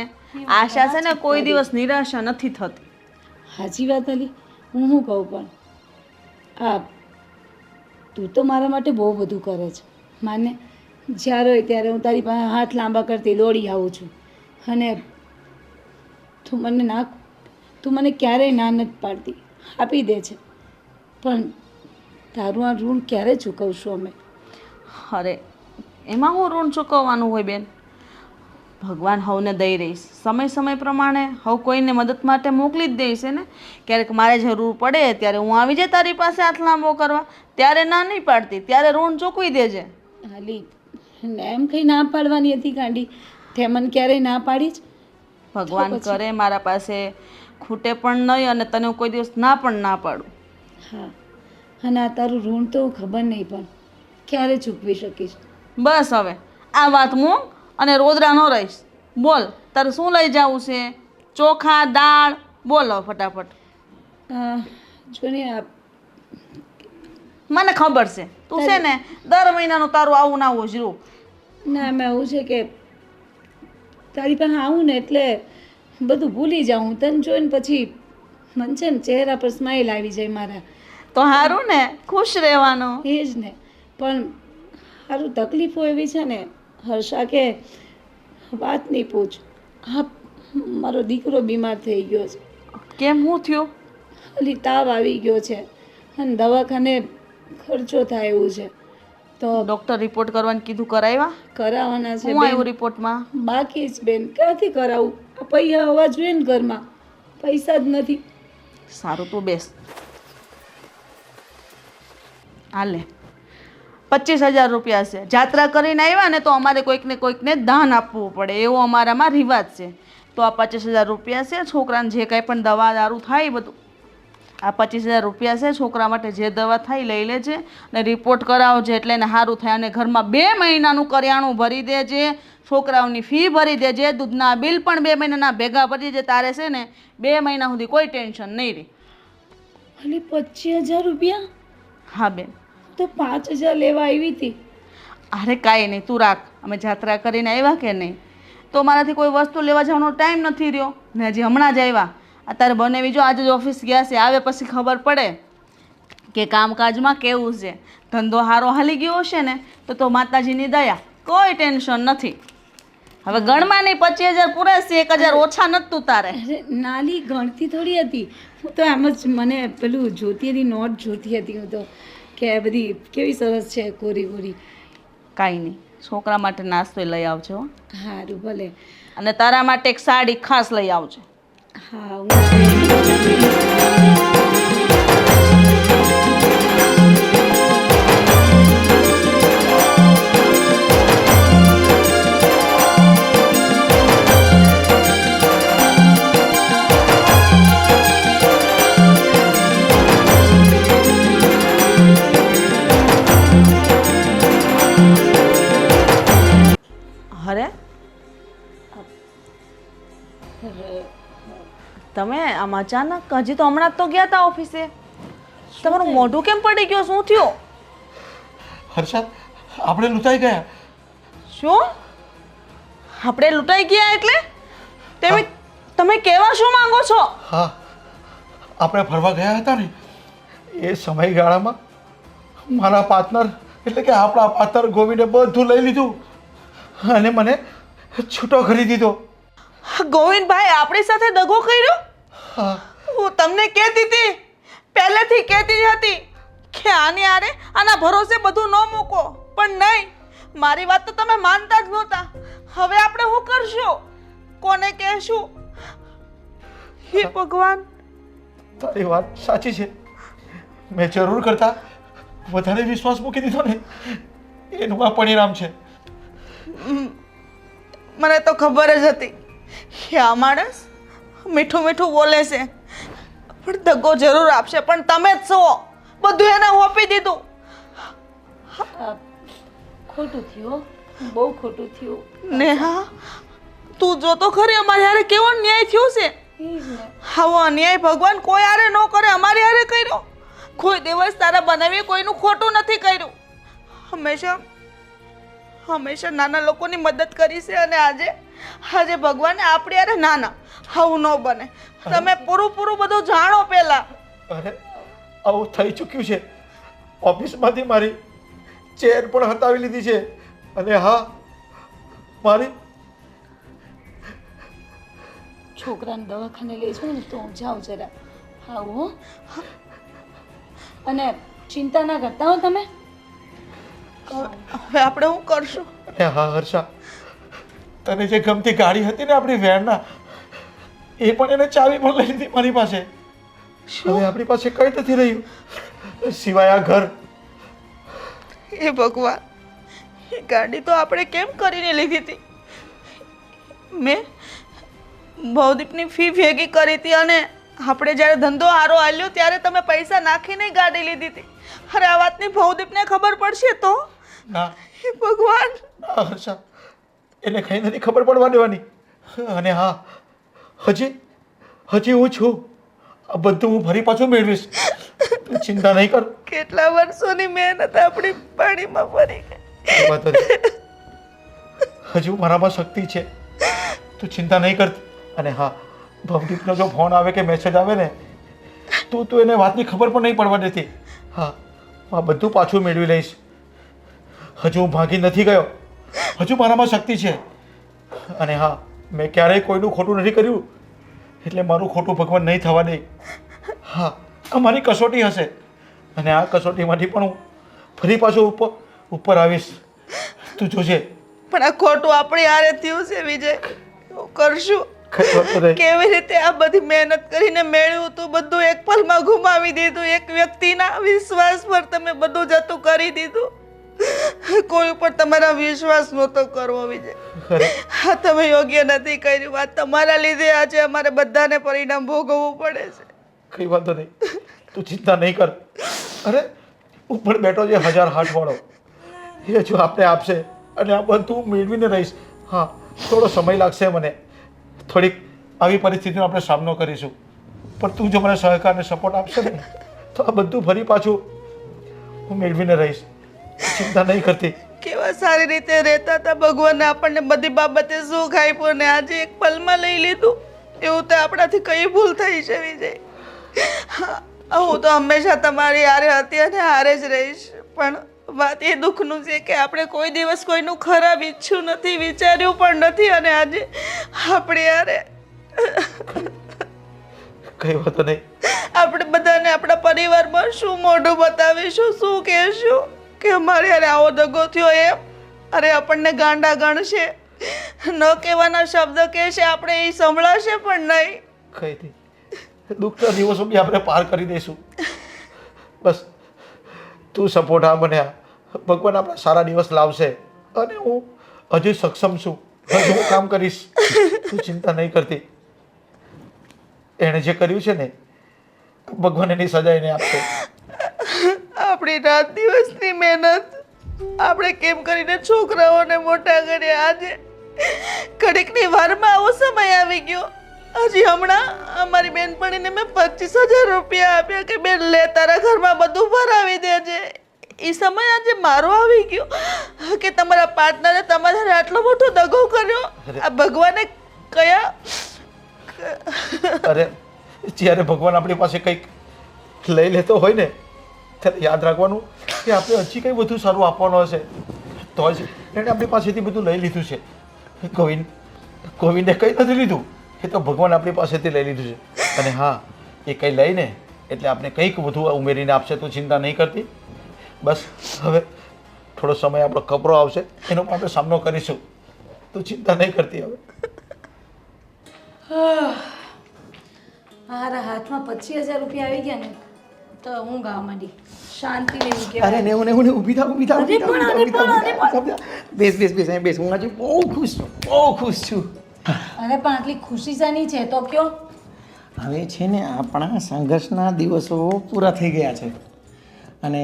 આશા છે ને કોઈ દિવસ નિરાશા નથી થતી. સાચી વાત અલી, હું શું કહું, પણ આ તું તો મારા માટે બહુ બધું કરે છે. માને જ્યારે હોય ત્યારે હું તારી પાસે હાથ લાંબા કરતી દોડી આવું છું, અને તું મને ક્યારેય ના નથી પાડતી, આપી દે છે. પણ તારું આ ઋણ ક્યારે ચૂકવશું અમે? અરે એમાં હું ઋણ ચૂકવવાનું હોય બેન? ભગવાન હવને દઈ રહીશ. સમય પ્રમાણે હવ કોઈને મદદ માટે મોકલી જ દઈશ ને. ક્યારેક મારે જરૂર પડે ત્યારે હું આવી જાય તારી પાસે હાથ લાંબો કરવા. ત્યારે ના નહીં પાડતી, ત્યારે ઋણ ચૂકવી દેજે. હાલી એમ કંઈ ના પાડવાની હતી કાંડી, તે મને ક્યારેય ના પાડી જ. ભગવાન કરે મારા પાસે ખૂટે પણ નહીં અને તને હું કોઈ દિવસ ના પણ ના પાડું. હા, અને આ તારું ઋણ તો ખબર નહીં પણ ક્યારે ચૂકવી શકીશ. બસ હવે આ વાત મૂક અને રોદરા ન રહીશ. બોલ તારે શું લઈ જવું છે? ચોખા, દાળ, બોલો ફટાફટ. જો ને આ મને ખબર છે તું છે ને દર મહિનાનું તારું આવું ના આવું જ રૂ. ના, એમાં એવું છે કે તારી પાસે આવું ને એટલે બધું ભૂલી જાઉં. તને જોઈને પછી મને છે ને ચહેરા પર સ્માઈલ આવી જાય મારા. તો સારું ને, ખુશ રહેવાનું. એ જ ને, પણ સારું તકલીફો એવી છે ને હર્ષા કે વાત નહીં પૂછ. હા, મારો દીકરો બીમાર થઈ ગયો છે. કેમ, હું થયું? ખાલી તાવ આવી ગયો છે અને દવાખાને ખર્ચો થાય એવું છે. તો ડૉક્ટર રિપોર્ટ કરવાનું કીધું, કરાવ્યા? કરાવવાના છે. હું આવ્યું રિપોર્ટમાં? બાકી જ બેન, ક્યાંથી કરાવું? આ પૈસા હોવા જોઈએ ને ઘરમાં, પૈસા જ નથી. સારું તું બેસ. હાલે 25,000 રૂપિયા છે. જાત્રા કરીને આવ્યા ને તો અમારે કોઈકને દાન આપવું પડે, એવો અમારામાં રિવાજ છે. તો આ 25,000 રૂપિયા છે. છોકરાને જે કાંઈ પણ દવા દારૂ થાય બધું આ 25,000 રૂપિયા છે. છોકરા માટે જે દવા થાય લઈ લેજે અને રિપોર્ટ કરાવજે એટલે એને સારું થાય. અને ઘરમાં 2 મહિનાનું કરિયાણું ભરી દેજે, છોકરાઓની ફી ભરી દેજે, દૂધના બિલ પણ 2 મહિનાના ભેગા ભરી દેજે. તારે છે ને 2 મહિના સુધી કોઈ ટેન્શન નહીં રહે. ખાલી 25,000 રૂપિયા? હા બેન, તો 5,000 લેવા આવી હતી. અરે કાંઈ નહીં, તું રાખ. અમે જાત્રા કરીને આવ્યા કે નહીં, તો મારાથી કોઈ વસ્તુ લેવા જવાનો ટાઈમ નથી રહ્યો ને. હજી હમણાં જ આવ્યા અત્યારે બનેવી જો આજે જ ઓફિસ ગયા છે, આવે પછી ખબર પડે કે કામકાજમાં કેવું છે. ધંધો સારો હાલી ગયો હશે ને તો માતાજીની દયા, કોઈ ટેન્શન નથી. હવે ગણમાં નહીં, 25,000 પૂરા છે, 1,000 ઓછા નતું તારે. અરે નાલી ગણતી થોડી હતી, હું તો એમ જ મને પેલું જોતી હતી, નોટ જોતી હતી હું તો, કે આ બધી કેવી સરસ છે કોરી કોરી. કાંઈ નહીં, છોકરા માટે નાસ્તો લઈ આવજો હો. સારું ભલે. અને તારા માટે એક સાડી ખાસ લઈ આવજો. હા હું અરે તમે આમ અચાનક, હજી તો હમણાં જ તો ગયા હતા ઓફિસે, તમારું મોઢું કેમ પડી ગયું? શું થયું? હર્ષા, આપણે લૂંટાઈ ગયા. શું? આપણે લૂંટાઈ ગયા એટલે? તમે કહેવા શું માંગો છો? હા, આપણે ફરવા ગયા હતા ને એ સમયગાળામાં મારા પાર્ટનર એટલે કે આપણા પાર્ટનર ગોવિંદે બધું લઈ લીધું અને મને છૂટો કરી દીધો. ગોવિંદભાઈ આપણી સાથે દગો કર્યો? હા, હું તમને કહેતી હતી, પહેલેથી કહેતી હતી કે આના ભરોસે બધું ન મૂકો, પણ નહીં, મારી વાત તો તમે માનતા જ નહોતા. હવે આપણે શું કરશું? કોને કહેશું? હે ભગવાન! તારી વાત સાચી છે. મેં જરૂર કરતા વધારે વિશ્વાસ મૂકી દીધો ને એનું આ પરિણામ છે. મને તો ખબર જ હતી કે આ માણસ મીઠું મીઠું બોલે છે, પણ દગો જરૂર આપશે. પણ તમે જ છો, બધું એને હોપી દીધું. ખોટું થયું, બહુ ખોટું થયું. નેહા, તું જો તો ખરી અમારી હારે કેવો ન્યાય થયો છે. આવો અન્યાય ભગવાન કોઈ હારે ન કરે, અમારી હારે કર્યો. કોઈ દિવસ તારા બનાવી કોઈનું ખોટું નથી કર્યું. હંમેશા નાના લોકોની મદદ કરી છે, અને આજે ભગવાને આપણી હારે નાના આવું ન બને. તમે પૂરું બધું જાણો પહેલા. અરે આવું થઈ ચૂક્યું છે. ઓફિસમાંથી મારી ચેર પણ હટાવી લીધી છે અને હા, મારી છોકરાને દવાખાને લઈ જાઉં ને તો હું જાઉં જરા. આવું હો. અને ચિંતા ના કરતા હો તમે. હવે આપણે શું કરશું? અને હા હર્ષા, તને જે ગમતી ગાડી હતી ને આપણી વેરના, એ પણ એને ચાવી પણ લઈ લીધી મારી પાસે. હવે આપણી પાસે કંઈ નથી રહ્યું સિવાય આ ઘર. એ ભગવાન, એ ગાડી તો આપણે કેમ કરીને લીધી હતી? મેં ભવદીપની ફી ભેગી કરી હતી, અને આપણે જ્યારે ધંધો હારો હાલ્યો ત્યારે તમે પૈસા નાખીને ગાડી લીધી હતી. અરે આ વાતની ભવદીપને ખબર પડશે તો? ના હે ભગવાન! ના હર્ષા, એને કંઈ નથી ખબર પડવા દેવાની. અને હા, હજી હું છું. આ બધું હું ફરી પાછું મેળવીશ. તું ચિંતા નહીં કર. કેટલા વર્ષોની મહેનત આપણી પાણીમાં ફરી ગઈ. વાત નથી. હજુ મારામાં શક્તિ છે, તું ચિંતા નહીં કરતી. અને હા, ભવદીપનો જો ફોન આવે કે મેસેજ આવે ને તું એને વાતની ખબર પણ નહીં પડવા દેતી. હા, આ બધું પાછું મેળવી લઈશ. હજુ હું ભાગી નથી ગયો, હજુ મારામાં શક્તિ છે. અને હા, મેં ક્યારેય કોઈનું ખોટું નથી કર્યું, એટલે મારું ખોટું ભગવાન નહીં થવા દે. હા, આ મારી કસોટી હશે, અને આ કસોટીમાંથી પણ હું ફરી પાછું ઉપર આવીશ. તું જોજે. પણ આ ખોટું આપણી હારે થયું છે વિજય. શું કરશું? કઈ વાંધો નહીં. કેવી રીતે આ બધી મહેનત કરીને મેળવ્યું તું બધું એક પલમાં ગુમાવી દીધું. એક વ્યક્તિના વિશ્વાસ પર તમે બધું જતું કરી દીધું. કોઈ ઉપર તમારા વિશ્વાસ નહોતો કરવો વિજય. હા, તમે યોગ્ય નથી કર્યું. આ તમારા લીધે આજે અમારે બધાને પરિણામ ભોગવવું પડે છે. કઈ વાંધો નહીં, તું ચિંતા નહીં કર. અરે ઉપર બેઠો જે 1000 હાથ વાળો, એ જો આપણે આપશે અને આ બધું મેળવીને રહીશ. હા, થોડો સમય લાગશે મને, થોડીક આવી પરિસ્થિતિનો આપણે સામનો કરીશું, પણ તું જો મને સહકાર અને સપોર્ટ આપશે ને તો આ બધું ફરી પાછું હું મેળવીને રહીશ. ચિંતા નહીં કરતી. કેવા સારી રીતે રહેતા હતા. ભગવાને આપણને બધી બાબતે સુખ આપ્યું ને આજે એક પલમાં લઈ લીધું. એવું તો આપણાથી કઈ ભૂલ થઈ છે વિજય. હું તો હંમેશા તમારી હારે હતી અને હારે જ રહીશ, પણ વાત એ દુઃખનું છે કે આપણે કોઈ દિવસ કોઈનું ખરાબ ઈચ્છ્યું નથી, વિચાર્યું પણ નથી, અને આજે આપણે યારે કઈ વાતો નહીં. આપણે બધાને આપણા પરિવારમાં શું મોઢું બતાવીશું, શું કહેશું કે અમારે યારે આવો દગો થયો એમ? અરે આપણને ગાંડા ગણશે, ન કહેવાના શબ્દ કહેશે, આપણે એ સંભળાશે પણ નહીં. કઈ નહીં, દુઃખના દિવસો બી આપણે પાર કરી દઈશું. બસ તું સપોર્ટ આ મને આ. ભગવાન આપણા સારા દિવસ લાવશે અને હું હજુ સક્ષમ છું, હજુ હું કામ કરીશ. તું ચિંતા નહીં કરતી. એણે જે કર્યું છે ને, ભગવાન એની સજા એને આપશે. આપણી રાત દિવસની મહેનત આપણે કેમ કરીને છોકરાઓને મોટા કર્યા, આજે ઘડીકની વારમાં આવો સમય આવી ગયો. હજી હમણાં અમારી બેનપણીને મેં 25,000 રૂપિયા આપ્યા કે બેન લે તારા ઘરમાં બધું ભરાવી દેજે. એ સમય આજે મારો આવી ગયો કે તમારા પાર્ટનરે તમારા આટલો મોટો દગો કર્યો. આ ભગવાને કયા અરે જ્યારે ભગવાન આપણી પાસે કંઈક લઈ લેતો હોય ને, ત્યારે યાદ રાખવાનું કે આપણે હજી કંઈ વધુ સારું આપવાનું હશે. તો જ એણે આપણી પાસેથી બધું લઈ લીધું છે. ગોવિંદે કંઈ નથી લીધું, એ તો ભગવાન આપણી પાસેથી લઈ લીધું છે. અને હા, એ કંઈ લઈને એટલે આપણે કંઈક વધુ ઉમેરીને આપશે. તો ચિંતા નહીં કરતી. બસ હવે થોડો સમય આપણો કપરો આવશે, એનો પણ આપણે સામનો કરીશું. તું ચિંતા નહીં કરતી. હવે મારા હાથમાં 25,000 રૂપિયા આવી ગયા ને તો હું ગાવા માંડી. શાંતિ લેવી કે અરે ને ઊભી થા અરે પણ બેસ અહીં બેસ. હું આજે બહુ ખુશ છું, બહુ ખુશ છું. અરે પણ આટલી ખુશી શાની છે તો કયો. હવે છે ને આપણા સંઘર્ષના દિવસો પૂરા થઈ ગયા છે અને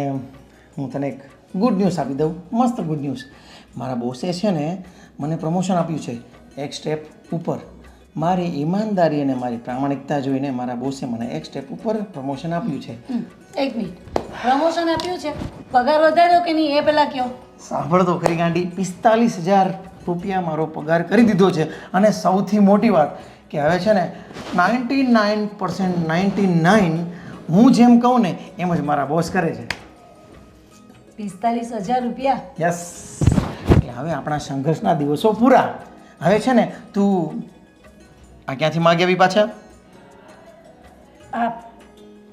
હું તને એક ગુડ ન્યૂઝ આપી દઉં. મસ્ત ગુડ ન્યૂઝ. મારા બોસે છે ને મને પ્રમોશન આપ્યું છે એક સ્ટેપ ઉપર. મારી ઈમાનદારી અને મારી પ્રામાણિકતા જોઈને મારા બોસે મને એક સ્ટેપ ઉપર પ્રમોશન આપ્યું છે. એક મિનિટ, પ્રમોશન આપ્યું છે, પગાર વધાર્યો કે નહીં એ પહેલાં કયો. સાંભળ તો ખરી ગાંડી, 45,000 રૂપિયા મારો પગાર કરી દીધો છે. અને સૌથી મોટી વાત કે હવે છે ને 99% હું જેમ કહું ને એમ જ મારા બોસ કરે છે. 45,000 રૂપિયા? યસ. એટલે હવે આપણા સંઘર્ષના દિવસો પૂરા. હવે છે ને તું આ ક્યાંથી માગી આવી પાછા?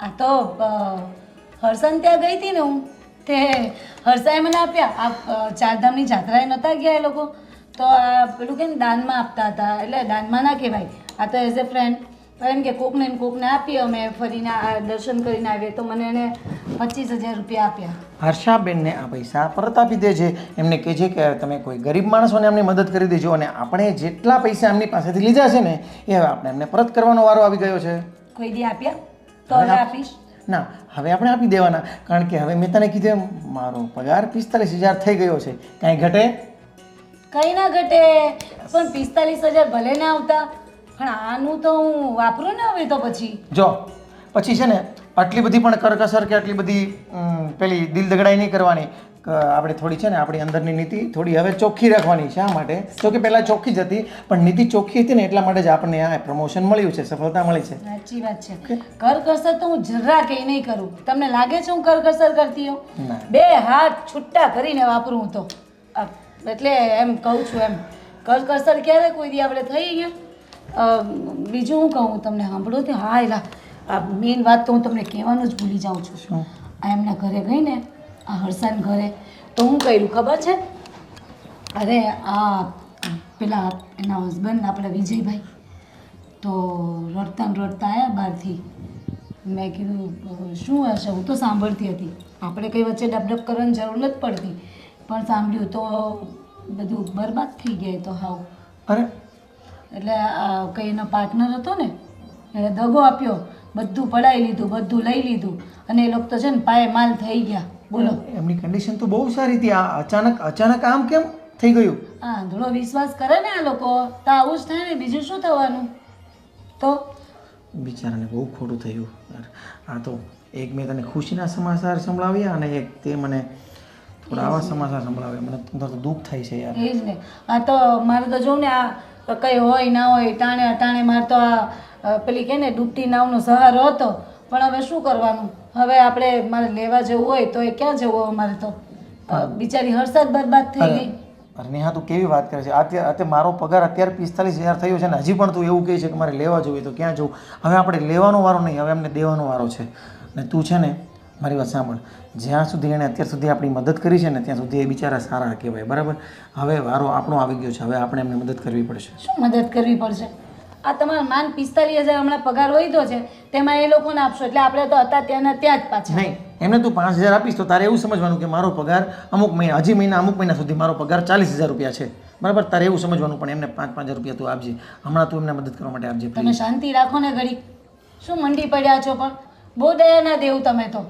આ તો હર્ષન ત્યાં ગઈ હતી ને હું, તે હર્ષાએ મને આપ્યા. આ ચારધામની જાત્રાએ નહોતા ગયા એ લોકો, તો આ પેલું કે દાનમાં આપતા હતા. એટલે દાનમાં ના કહેવાય, આ તો એઝ એ ફ્રેન્ડ. તો એમ કે કોકને ને કોકને આપી, અમે ફરીને આ દર્શન કરીને આવીએ. તો મને એને 25,000 રૂપિયા આપ્યા. હર્ષાબેનને આ પૈસા પરત આપી દેજે. એમને કહેજે કે તમે કોઈ ગરીબ માણસોને એમની મદદ કરી દેજો. અને આપણે જેટલા પૈસા એમની પાસેથી લીધા છે ને એ હવે આપણે એમને પરત કરવાનો વારો આવી ગયો છે. કોઈ દી આપ્યા તો હવે આપીશ ના, હવે આપણે આપી દેવાના. કારણ કે હવે મેં તને કીધું એમ મારો પગાર 45,000 થઈ ગયો છે. કાંઈ ઘટે? કંઈ ના ઘટે. પણ 45,000 ભલે ના આવતા, પણ આનું તો હું વાપરું ને હવે. તો પછી જો પછી છે ને આટલી બધી પણ કરકસર કે આટલી બધી પેલી દિલ દગડાઈ નહીં કરવાની. આપણે થોડી છે ને આપણી અંદરની નીતિ થોડી હવે ચોખ્ખી રાખવાની. શા માટે? જો કે પહેલાં ચોખ્ખી જ હતી, પણ નીતિ ચોખ્ખી હતી ને એટલા માટે જ આપણને આ પ્રમોશન મળ્યું છે, સફળતા મળી છે. સાચી વાત છે. કરકસર તો હું જરા કંઈ નહીં કરું. તમને લાગે છે હું કરકસર કરતી હોઉં? ના. 2 હાથ છૂટા કરીને વાપરું હું તો. એટલે એમ કહું છું, એમ કરકસર ક્યારે કોઈ દી આપણે થઈ ગયા. બીજું હું કહું તમને, સાંભળો તે. હા, એલા આ મેઇન વાત તો હું તમને કહેવાનું જ ભૂલી જાઉં છું. આ એમના ઘરે ગઈ ને, આ હર્ષાન ઘરે, તો હું કર્યું ખબર છે? અરે આ પેલા એના હસબન્ડ આપણા વિજયભાઈ તો રડતા ને રડતા આવ્યા બહારથી. મેં કીધું શું હશે? હું તો સાંભળતી હતી. આપણે કંઈ વચ્ચે ડબડબ કરવાની જરૂર નથી પડતી, પણ સાંભળ્યું તો બધું બરબાદ થઈ ગયા. તો હાવ અરે એટલે કંઈ એનો પાર્ટનર હતો ને એને દગો આપ્યો, બધું પડાવી લીધું, બધું લઈ લીધું, અને એ લોકો તો છે ને પાયે માલ થઈ ગયા. બોલો, એમની કન્ડિશન તો બહુ સારી હતી. આ અચાનક આમ કેમ થઈ ગયું? આ આંધળો વિશ્વાસ કરે ને આ લોકો, તો આવું જ થાય ને. બીજું શું થવાનું? તો બિચારાને બહુ ખોટું થયું. આ તો એક મેં તને ખુશીના સમાચાર સંભળાવ્યા અને એક તે મને થોડા આવા સમાચાર સંભળાવ્યા. મને તો દુઃખ થાય છે યાર. એ જ ને. આ તો મારે તો જોઉં ને આ કંઈ હોય ના હોય ટાણે અટાણે મારે તો આ પેલી કહે ને ડૂબતી નાવનો સહારો હતો. પણ હવે શું કરવાનું? હવે આપણે મારે લેવા જવું હોય તો એ ક્યાં જવું અમારે તો? બિચારી હર્ષદ બરબાદ થઈ ગઈ. અરે નેહા તું કેવી વાત કરે છે? અત્યારે મારો પગાર અત્યારે 45,000 થયો છે ને હજી પણ તું એવું કહે છે કે મારે લેવા જવું હોય તો ક્યાં જવું? હવે આપણે લેવાનો વારો નહીં, હવે અમને દેવાનો વારો છે. અને તું છે ને મારી વાત સાંભળ, જ્યાં સુધી એણે અત્યાર સુધી આપણી મદદ કરી છે ને ત્યાં સુધી એ બિચારા સારા કહેવાય, બરાબર? હવે વારો આપણો આવી ગયો છે, હવે આપણે એમને મદદ કરવી પડશે. શું મદદ કરવી પડશે? આ તમારા માન 45,000 હમણાં પગાર વધ્યો છે તેમાં એ લોકોને આપશો એટલે આપણે તો હતા ત્યાંના ત્યાં જ પાછા. નહીં, એમને તું 5,000 આપીશ તો તારે એવું સમજવાનું કે મારો પગાર અમુક મહિના સુધી મારો પગાર 40,000 રૂપિયા છે, બરાબર? તારે એવું સમજવાનું. પણ એમને 5,000 રૂપિયા તું આપજે હમણાં, તું એમને મદદ કરવા માટે આપજે. તમે શાંતિ રાખો ને ઘડી, શું મંડી પડ્યા છો? પણ બહુ દયા ના દેવું તમે તો.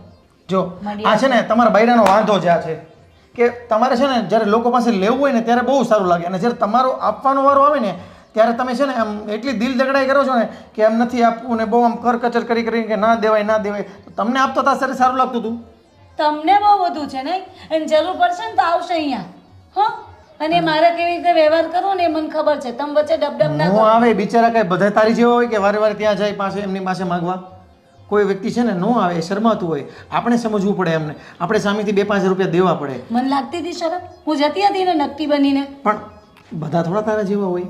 જો આ છે ને તમારા બૈરાનો વાંધો જ આ છે કે તમારે છે ને જ્યારે લોકો પાસે લેવું હોય ને ત્યારે બહુ સારું લાગે, અને જ્યારે તમારો આપવાનો વારો આવે ને ત્યારે તમે છે ને આમ એટલી દિલ દગડાઈ કરો છો ને કે એમ નથી આપવું ને બહુ આમ કરકચર કરી કે ના દેવાય. તો તમને આપતો તારે સારું લાગતું હતું. તમને બહુ બધું છે નહીં, અને જરૂર પડશે ને તો આવશે અહીંયા. હો, અને મારે કેવી રીતે વ્યવહાર કરવો ને એ મને ખબર છે. તમે વચ્ચે ડબડબ ના નો કરો. આવે બિચારા, કઈ બધા તારી જેવા હોય કે વારે વારે ત્યાં જાય પાસે એમની પાસે માગવા? કોઈ વ્યક્તિ છે ને નો આવે, એ શરમાતું હોય. આપણે સમજવું પડે એમને, આપણે સામેથી 2-5 રૂપિયા દેવા પડે. મને લાગતી હતી શરમ, હું જતી હતી ને નક્કી બનીને. પણ બધા થોડા તારા જેવા હોય.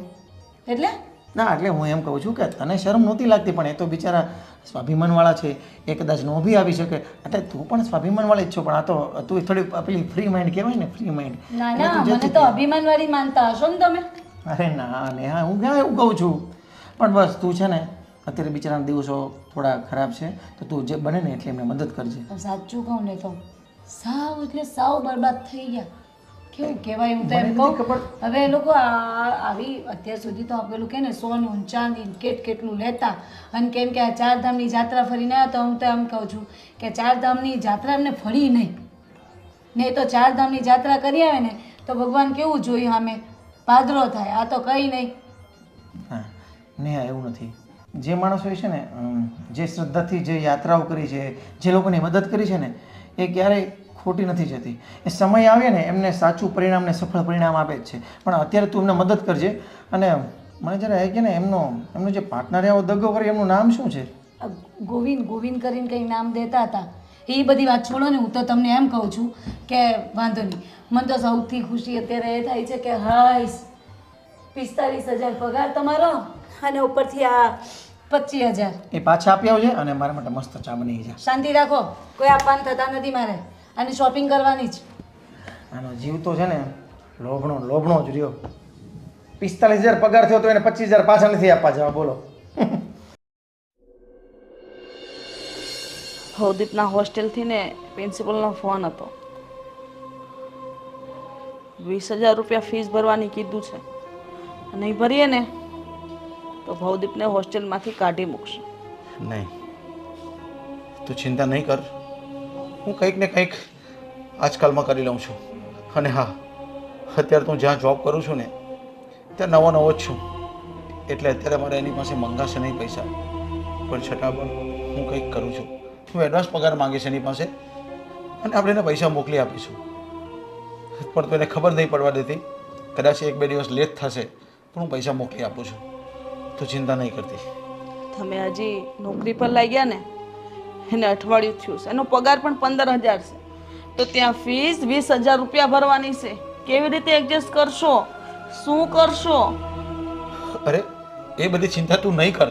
એટલે ના, એટલે હું એમ કહું છું કે તને શરમ નહોતી લાગતી, પણ એ તો બિચારા સ્વાભિમાનવાળા છે, એ કદાચ નો બી આવી શકે. એટલે તું પણ સ્વાભિમાનવાળી જ છો, પણ આ તો તું થોડી પેલી ફ્રી માઇન્ડ કહેવાય ને, ફ્રી માઇન્ડ. ના ના, મને તો અભિમાનવાળી માનતા હશો ને તમે. અરે ના નેહા, હું ક્યાં એવું કહું છું. પણ બસ તું છે ને અત્યારે બિચારાના દિવસો થોડા ખરાબ છે, તો તું જે બને ને એટલે એમને મદદ કરજે. સાચું કહું ને તો સાવ એટલે સાવ બરબાદ થઈ ગયા. કેવું કહેવાય, હું તો એમ કહું હવે એ લોકો આવી અત્યાર સુધી તો પેલું કે ને સોનું ચાંદી કેટલું લેતા, અને કેમ કે આ 4 ધામની જાત્રા ફરીને આવ્યા તો હું તો એમ કહું છું કે 4 ધામની જાત્રા એમને ફરી નહીં ને. તો 4 ધામની જાત્રા કરી આવે ને તો ભગવાન કેવું જોયું સામે પાદરો થાય. આ તો કંઈ નહીં. હા નેહા, એવું નથી. જે માણસોએ છે ને જે શ્રદ્ધાથી જે યાત્રાઓ કરી છે, જે લોકોની મદદ કરી છે ને, એ ક્યારેય ખોટી નથી જતી. એ સમય આવે ને એમને સાચું પરિણામ ને સફળ પરિણામ આપે જ છે. પણ અત્યારે તું એમને મદદ કરજે. અને મને જરા એ કે ને એમનો જે પાર્ટનર આવો દગો કરે એમનું નામ શું છે? ગોવિંદ કરીને કંઈક નામ દેતા હતા. એ બધી વાત છોડો ને, હું તો તમને એમ કહું છું કે વાંધો નહીં. મને તો સૌથી ખુશી અત્યારે એ થાય છે કે હાઈસ 45,000 પગાર તમારો અને ઉપરથી આ 25,000 એ પાછા આપી આવજે અને મારા માટે મસ્ત ચા બની જાય. શાંતિ રાખો, કોઈ આપવાન થતા નથી મારે. અને શોપિંગ કરવાની જ. આનો જીવ તો છે ને લોભણો જ રહ્યો. 45,000 પગાર થયો તો એને 25,000 પાછા નથી આપવા જવા, બોલો. ભવદીપના હોસ્ટેલથી ને પ્રિન્સિપલનો ફોન હતો. 20,000 રૂપિયા ફીસ ભરવાની કીધું છે. નહીં ભરીએ ને તો ભવદીપને હોસ્ટેલમાંથી કાઢી મૂકશે. નહીં, તું ચિંતા નહીં કર. હું કંઈક ને કંઈક આજકાલમાં કરી લઉં છું. અને હા, અત્યારે તું જ્યાં જોબ કરું છું ને ત્યાં નવો જ છું, એટલે અત્યારે મારે એની પાસે મંગાશે નહીં પૈસા. પણ છતાં પણ હું કંઈક કરું છું. હું એડવાન્સ પગાર માંગીશ એની પાસે અને આપણે એને પૈસા મોકલી આપીશું. પણ તો એને ખબર નહીં પડવા દેતી. કદાચ 1-2 દિવસ લેટ થશે પણ હું પૈસા મોકલી આપું છું. તું ચિંતા નહીં કરતી. તમે હજી નોકરી પર લાગ્યા ને એને અઠવાડિયું થયું છે, એનો પગાર પણ 15,000 છે, તો ત્યાં ફીસ 20,000 રૂપિયા ભરવાની છે. કેવી રીતે એડજસ્ટ કરશો? શું કરશો? અરે એ બધી ચિંતા તું નહીં કર.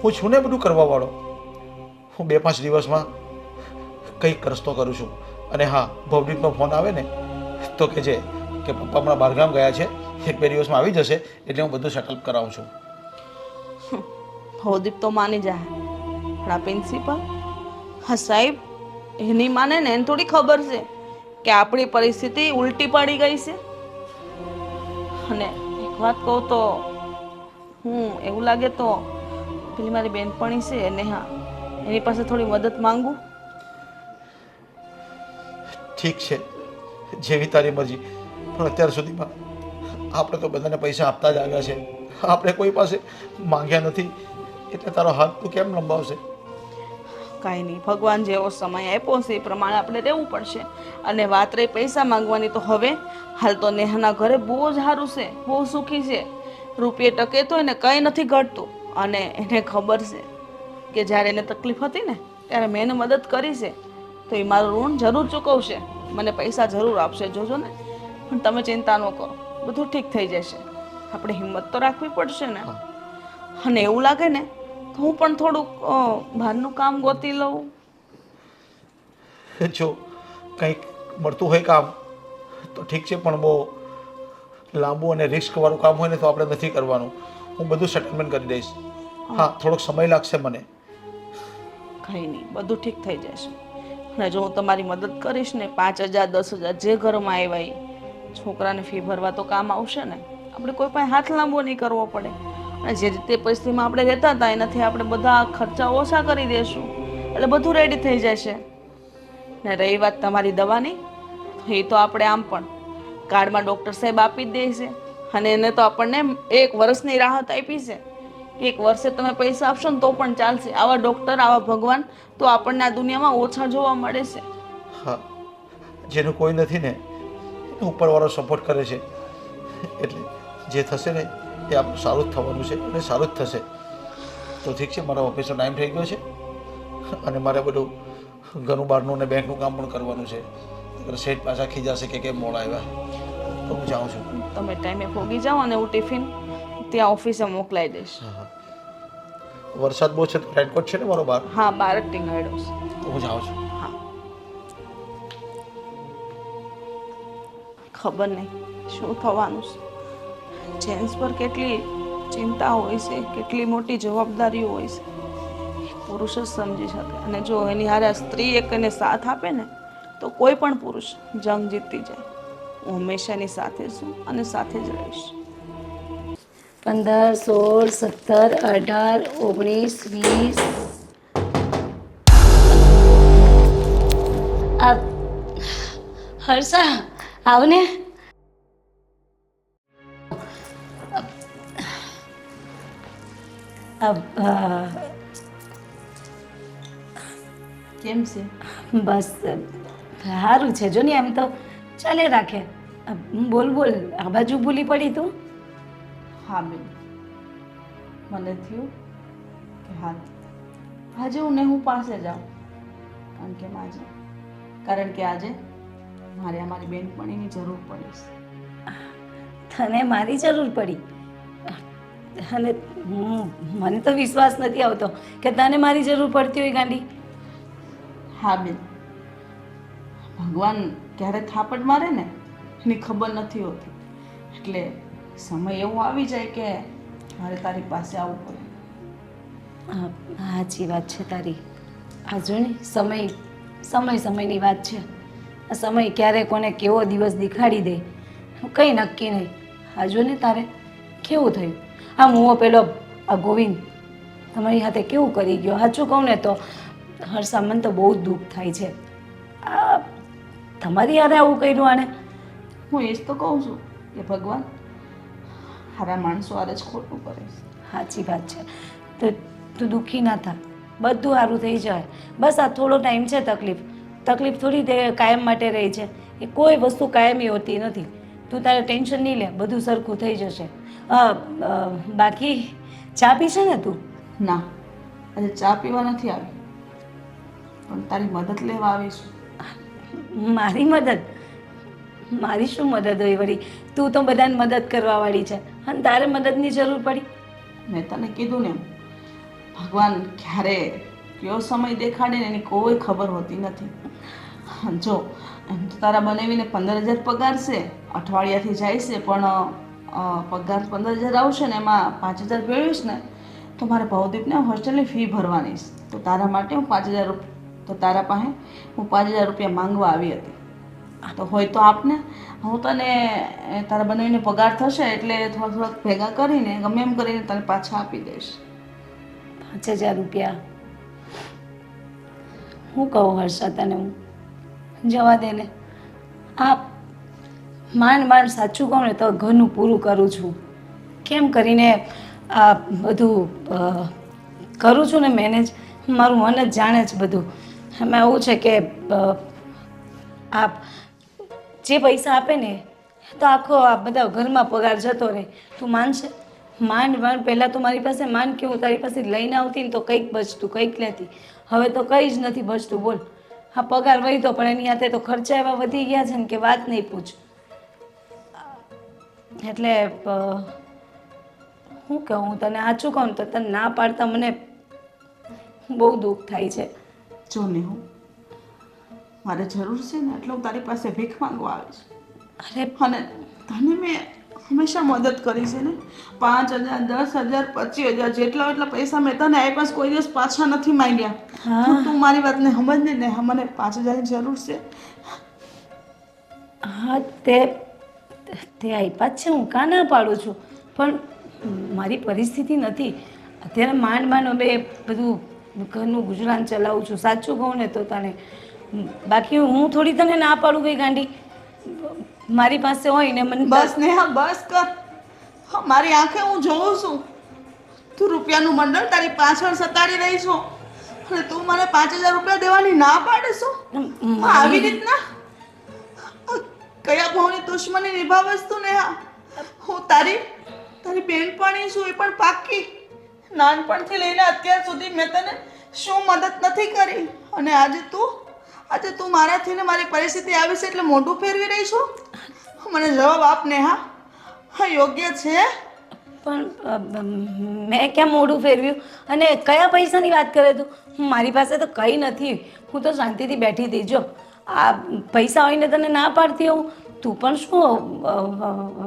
હું છું ને બધું કરવાવાળો. હું 2-5 દિવસમાં કંઈક રસ્તો કરું છું. અને હા, ભવદીપનો ફોન આવે ને તો કહેજે કે પપ્પા હમણાં બહારગામ ગયા છે, 1-2 દિવસમાં આવી જશે, એટલે હું બધું સેટલ કરાવું છું. ભવદીપ તો માની જાય, પણ આ પ્રિન્સિપલ, હા સાહેબ, એની માને ને એને થોડી ખબર છે કે આપણી પરિસ્થિતિ ઉલટી પડી ગઈ છે. અને એક વાત કહું તો હું એવું લાગે તો પેલી મારી બેનપણી છે એને, હા, એની પાસે થોડી મદદ માંગુ. ઠીક છે, જેવી તારી મરજી. પણ અત્યાર સુધીમાં આપણે તો બધાને પૈસા આપતા જ આવ્યા છે, આપણે કોઈ પાસે માંગ્યા નથી, એટલે તારો હાથ તું કેમ લંબાવશે? કાંઈ નહીં, ભગવાન જેવો સમય આપ્યો છે એ પ્રમાણે આપણે રહેવું પડશે. અને વાત રહી પૈસા માંગવાની, તો હવે હાલ તો નેહાના ઘરે બહુ જ સારું છે, બહુ સુખી છે. રૂપિયે ટકે તો એને કંઈ નથી ઘટતું. અને એને ખબર છે કે જ્યારે એને તકલીફ હતી ને ત્યારે મેં એને મદદ કરી છે, તો એ મારું ઋણ જરૂર ચૂકવશે, મને પૈસા જરૂર આપશે, જોજો ને. પણ તમે ચિંતા ન કરો, બધું ઠીક થઈ જશે. આપણે હિંમત તો રાખવી પડશે ને. અને એવું લાગે ને તો હું પણ થોડુંક બહારનું કામ ગોતી લઉં. જો કંઈક મળતું હોય કામ તો ઠીક છે, પણ બહુ લાંબુ અને રિસ્કવાળું કામ હોય ને તો આપણે નથી કરવાનું. હું બધું સેટલમેન્ટ કરી દઈશ. હા, થોડોક સમય લાગશે મને. કંઈ નહીં, બધું ઠીક થઈ જશે. અને જો હું તમારી મદદ કરીશ ને, 5,000 10,000 જે ઘરમાં આવ્યા એ છોકરાને ફી ભરવા તો કામ આવશે ને. આપણે કોઈ પાસે હાથ લાંબો નહીં કરવો પડે. અને જે રીતે પરિસ્થિતિમાં આપણે રહેતા હતા એનાથી આપણે બધા ખર્ચા ઓછા કરી દઈશું, એટલે બધું રેડી થઈ જશે. ને રહી વાત તમારી દવાની, એ તો આપણે આમ પણ કાર્ડમાં ડૉક્ટર સાહેબ આપી જ દે છે. અને એને તો આપણને 1 વર્ષની રાહત આપી છે. 1 વર્ષે તમે પૈસા આપશો ને તો પણ ચાલશે. આવા ડૉક્ટર, આવા ભગવાન તો આપણને આ દુનિયામાં ઓછા જોવા મળે છે. હા, જેનું કોઈ નથી ને ઉપરવાળો સપોર્ટ કરે છે, એટલે જે થશે ને એ આપણું સારું જ થવાનું છે અને સારું જ થશે. તો ઠીક છે, મારો ઓફિસનો ટાઈમ થઈ ગયો છે અને મારે બધું ઘરનું બહારનું અને બેંકનું કામ પણ કરવાનું છે. શેઠ પાછા ખીજાશે કે કેમ મોડા આવ્યા, તો હું જાઉં છું. તમે ટાઈમે ભોગી જાઓ અને હું ટિફિન ત્યાં ઓફિસે મોકલાઈ દઈશ. વરસાદ બહુ છે તો રેનકોટ છે ને મારો બહાર? હા, બહાર જ ટીંગાડ્યો છે. તો હું જાઉં છું. હા, ખબર નહીં શું થવાનું છે. જેન્ટ્સ પર કેટલી ચિંતા હોય છે, કેટલી મોટી જવાબદારીઓ હોય છે, પુરુષ જ સમજી શકે. અને જો એની હારે સ્ત્રી એક એને સાથ આપે ને તો કોઈ પણ પુરુષ જંગ જીતી જાય. હું હંમેશાની સાથે છું અને સાથે જ રહીશ. 15 16 17 18 19 20. હર્ષા, આવને. કેમ છે? બસ સારું છે. જો ને એમ તો ચાલે રાખે. બોલ બોલ, આ બાજુ ભૂલી પડી તું? હા બેન, મને થયું કે હા આજે હું નેહુ પાસે જાઉં. કારણ કે આજે મારે અમારી બેનપણીની જરૂર પડી છે. તને મારી જરૂર પડી? અને મને તો વિશ્વાસ નથી આવતો કે તને મારી જરૂર પડતી હોય ગાંડી. હા બેન, ભગવાન ક્યારે થાપડ મારે ને એની ખબર નથી હોતી. એટલે સમય એવો આવી જાય કે મારે તારી પાસે આવવું પડે. સાચી વાત છે તારી. આ જો ને સમયની વાત છે. આ સમય ક્યારે કોને કેવો દિવસ દેખાડી દે કંઈ નક્કી નહીં. આ જો ને તારે કેવું થયું. આ મુઓ પેલો આ ગોવિંદ તમારી હાથે કેવું કરી ગયો. સાચું કહું ને તો હર્ષા, મને તો બહુ જ દુઃખ થાય છે. આ તમારી હારે આવું કર્યું આને. હું એ જ તો કહું છું કે ભગવાન હારા માણસો હારે જ ખોટું કરે છે. સાચી વાત છે. તો તું દુઃખી ના થા, બધું સારું થઈ જાય. બસ આ થોડો ટાઈમ છે. તકલીફ થોડી તે કાયમ માટે રહી છે. એ કોઈ વસ્તુ કાયમી હોતી નથી. તું તારે ટેન્શન નહીં લે, બધું સરખું થઈ જશે. બાકી ચા પીશે ને તું? ના, આજે ચા પીવા નથી આવી, પણ તારી મદદ લેવા આવીશું. મારી મદદ? મારી શું મદદ હોય વળી? તું તો બધાને મદદ કરવાવાળી છે અને તારે મદદની જરૂર પડી? મેં તને કીધું ને, ભગવાન ક્યારે કયો સમય દેખાડે ને એની કોઈ ખબર હોતી નથી. જો એમ તો તારા બનાવીને 15,000 પગાર છે, અઠવાડિયાથી જાય છે, પણ પગાર 15,000 આવશે ને એમાં 5,000 ભેળવીશ ને તો મારે ભવદીપને હોસ્ટેલની ફી ભરવાની છે. તો તારા માટે હું 5,000 તો તારા પાસે હું 5,000 રૂપિયા માંગવા આવી હતી. તો હોય તો આપને, હું તને તારા બનાવીને પગાર થશે એટલે થોડાક ભેગા કરીને ગમે એમ કરીને તને પાછા આપી દઈશ. 5,000 રૂપિયા? હું કહું હર્ષા તને, હું જવા દે ને. આ માંડ સાચું કહું ને તો ઘરનું પૂરું કરું છું. કેમ કરીને આ બધું કરું છું ને મેનેજ. મારું મન જ જાણે છે બધું. એમાં એવું છે કે આ જે પૈસા આપે ને તો આખો આ બધા ઘરમાં પગાર જતો રહે. તું માનશે? માંડ માંડ પહેલાં તો મારી પાસે માંડ કે હું તારી પાસે લઈને આવતી ને તો કંઈક બચતું કંઈક લેતી. હવે તો કંઈ જ નથી બચતું બોલ. હા પગાર વધ્યો પણ એની હાથે તો ખર્ચા એવા વધી ગયા છે ને કે વાત નહીં પૂછ. એટલે શું કહું હું તને સાચું કહું તો તને ના પાડતા મને બહુ દુઃખ થાય છે. જો નેહુ, મારે જરૂર છે ને એટલે હું તારી પાસે ભીખ માંગવા આવીશ. અરે અને તને મેં હંમેશા મદદ કરી છે ને. 5,000, 10,000, 25,000 જેટલા એટલા પૈસા મેં તને આપ્યા છે, કોઈ દિવસ પાછા નથી માંગ્યા. તો તું મારી વાતને સમજ ને મને 5,000ની જરૂર છે. હા તે આપ્યા જ છે, હું કાં ના પાડું છું, પણ મારી પરિસ્થિતિ નથી અત્યારે. માંડ માંડ અમે બધું ઘરનું ગુજરાન ચલાવું છું, સાચું કહું ને તો તને. બાકી હું થોડી તને ના પાડું ગઈ ગાંડી. મારી પાસે હોય ને મને બસ નેહા બસ કર. હા, મારી આંખે હું જોઉં છું તું રૂપિયાનું મંડળ તારી પાછળ સતાડી રહી છો અને તું મને 5,000 રૂપિયા દેવાની ના પાડે છો. આવી રીતના કયા ભાવની દુશ્મની નિભાવસ તું નેહા? હું તારી બેનપણી છું, એ પણ પાક્કી. નાનપણથી લઈને અત્યાર સુધી મેં તને શું મદદ નથી કરી અને આજે તું મારાથી ને મારી પરિસ્થિતિ આવી છે એટલે મોઢું ફેરવી રહી છું? મને જવાબ આપ નેહા. હા યોગ્ય છે? પણ મેં ક્યાં મોઢું ફેરવ્યું અને કયા પૈસાની વાત કરે તું? મારી પાસે તો કંઈ નથી, હું તો શાંતિથી બેઠી હતી. જો આ પૈસા હોય ને તને ના પાડતી હોઉં, તું પણ શું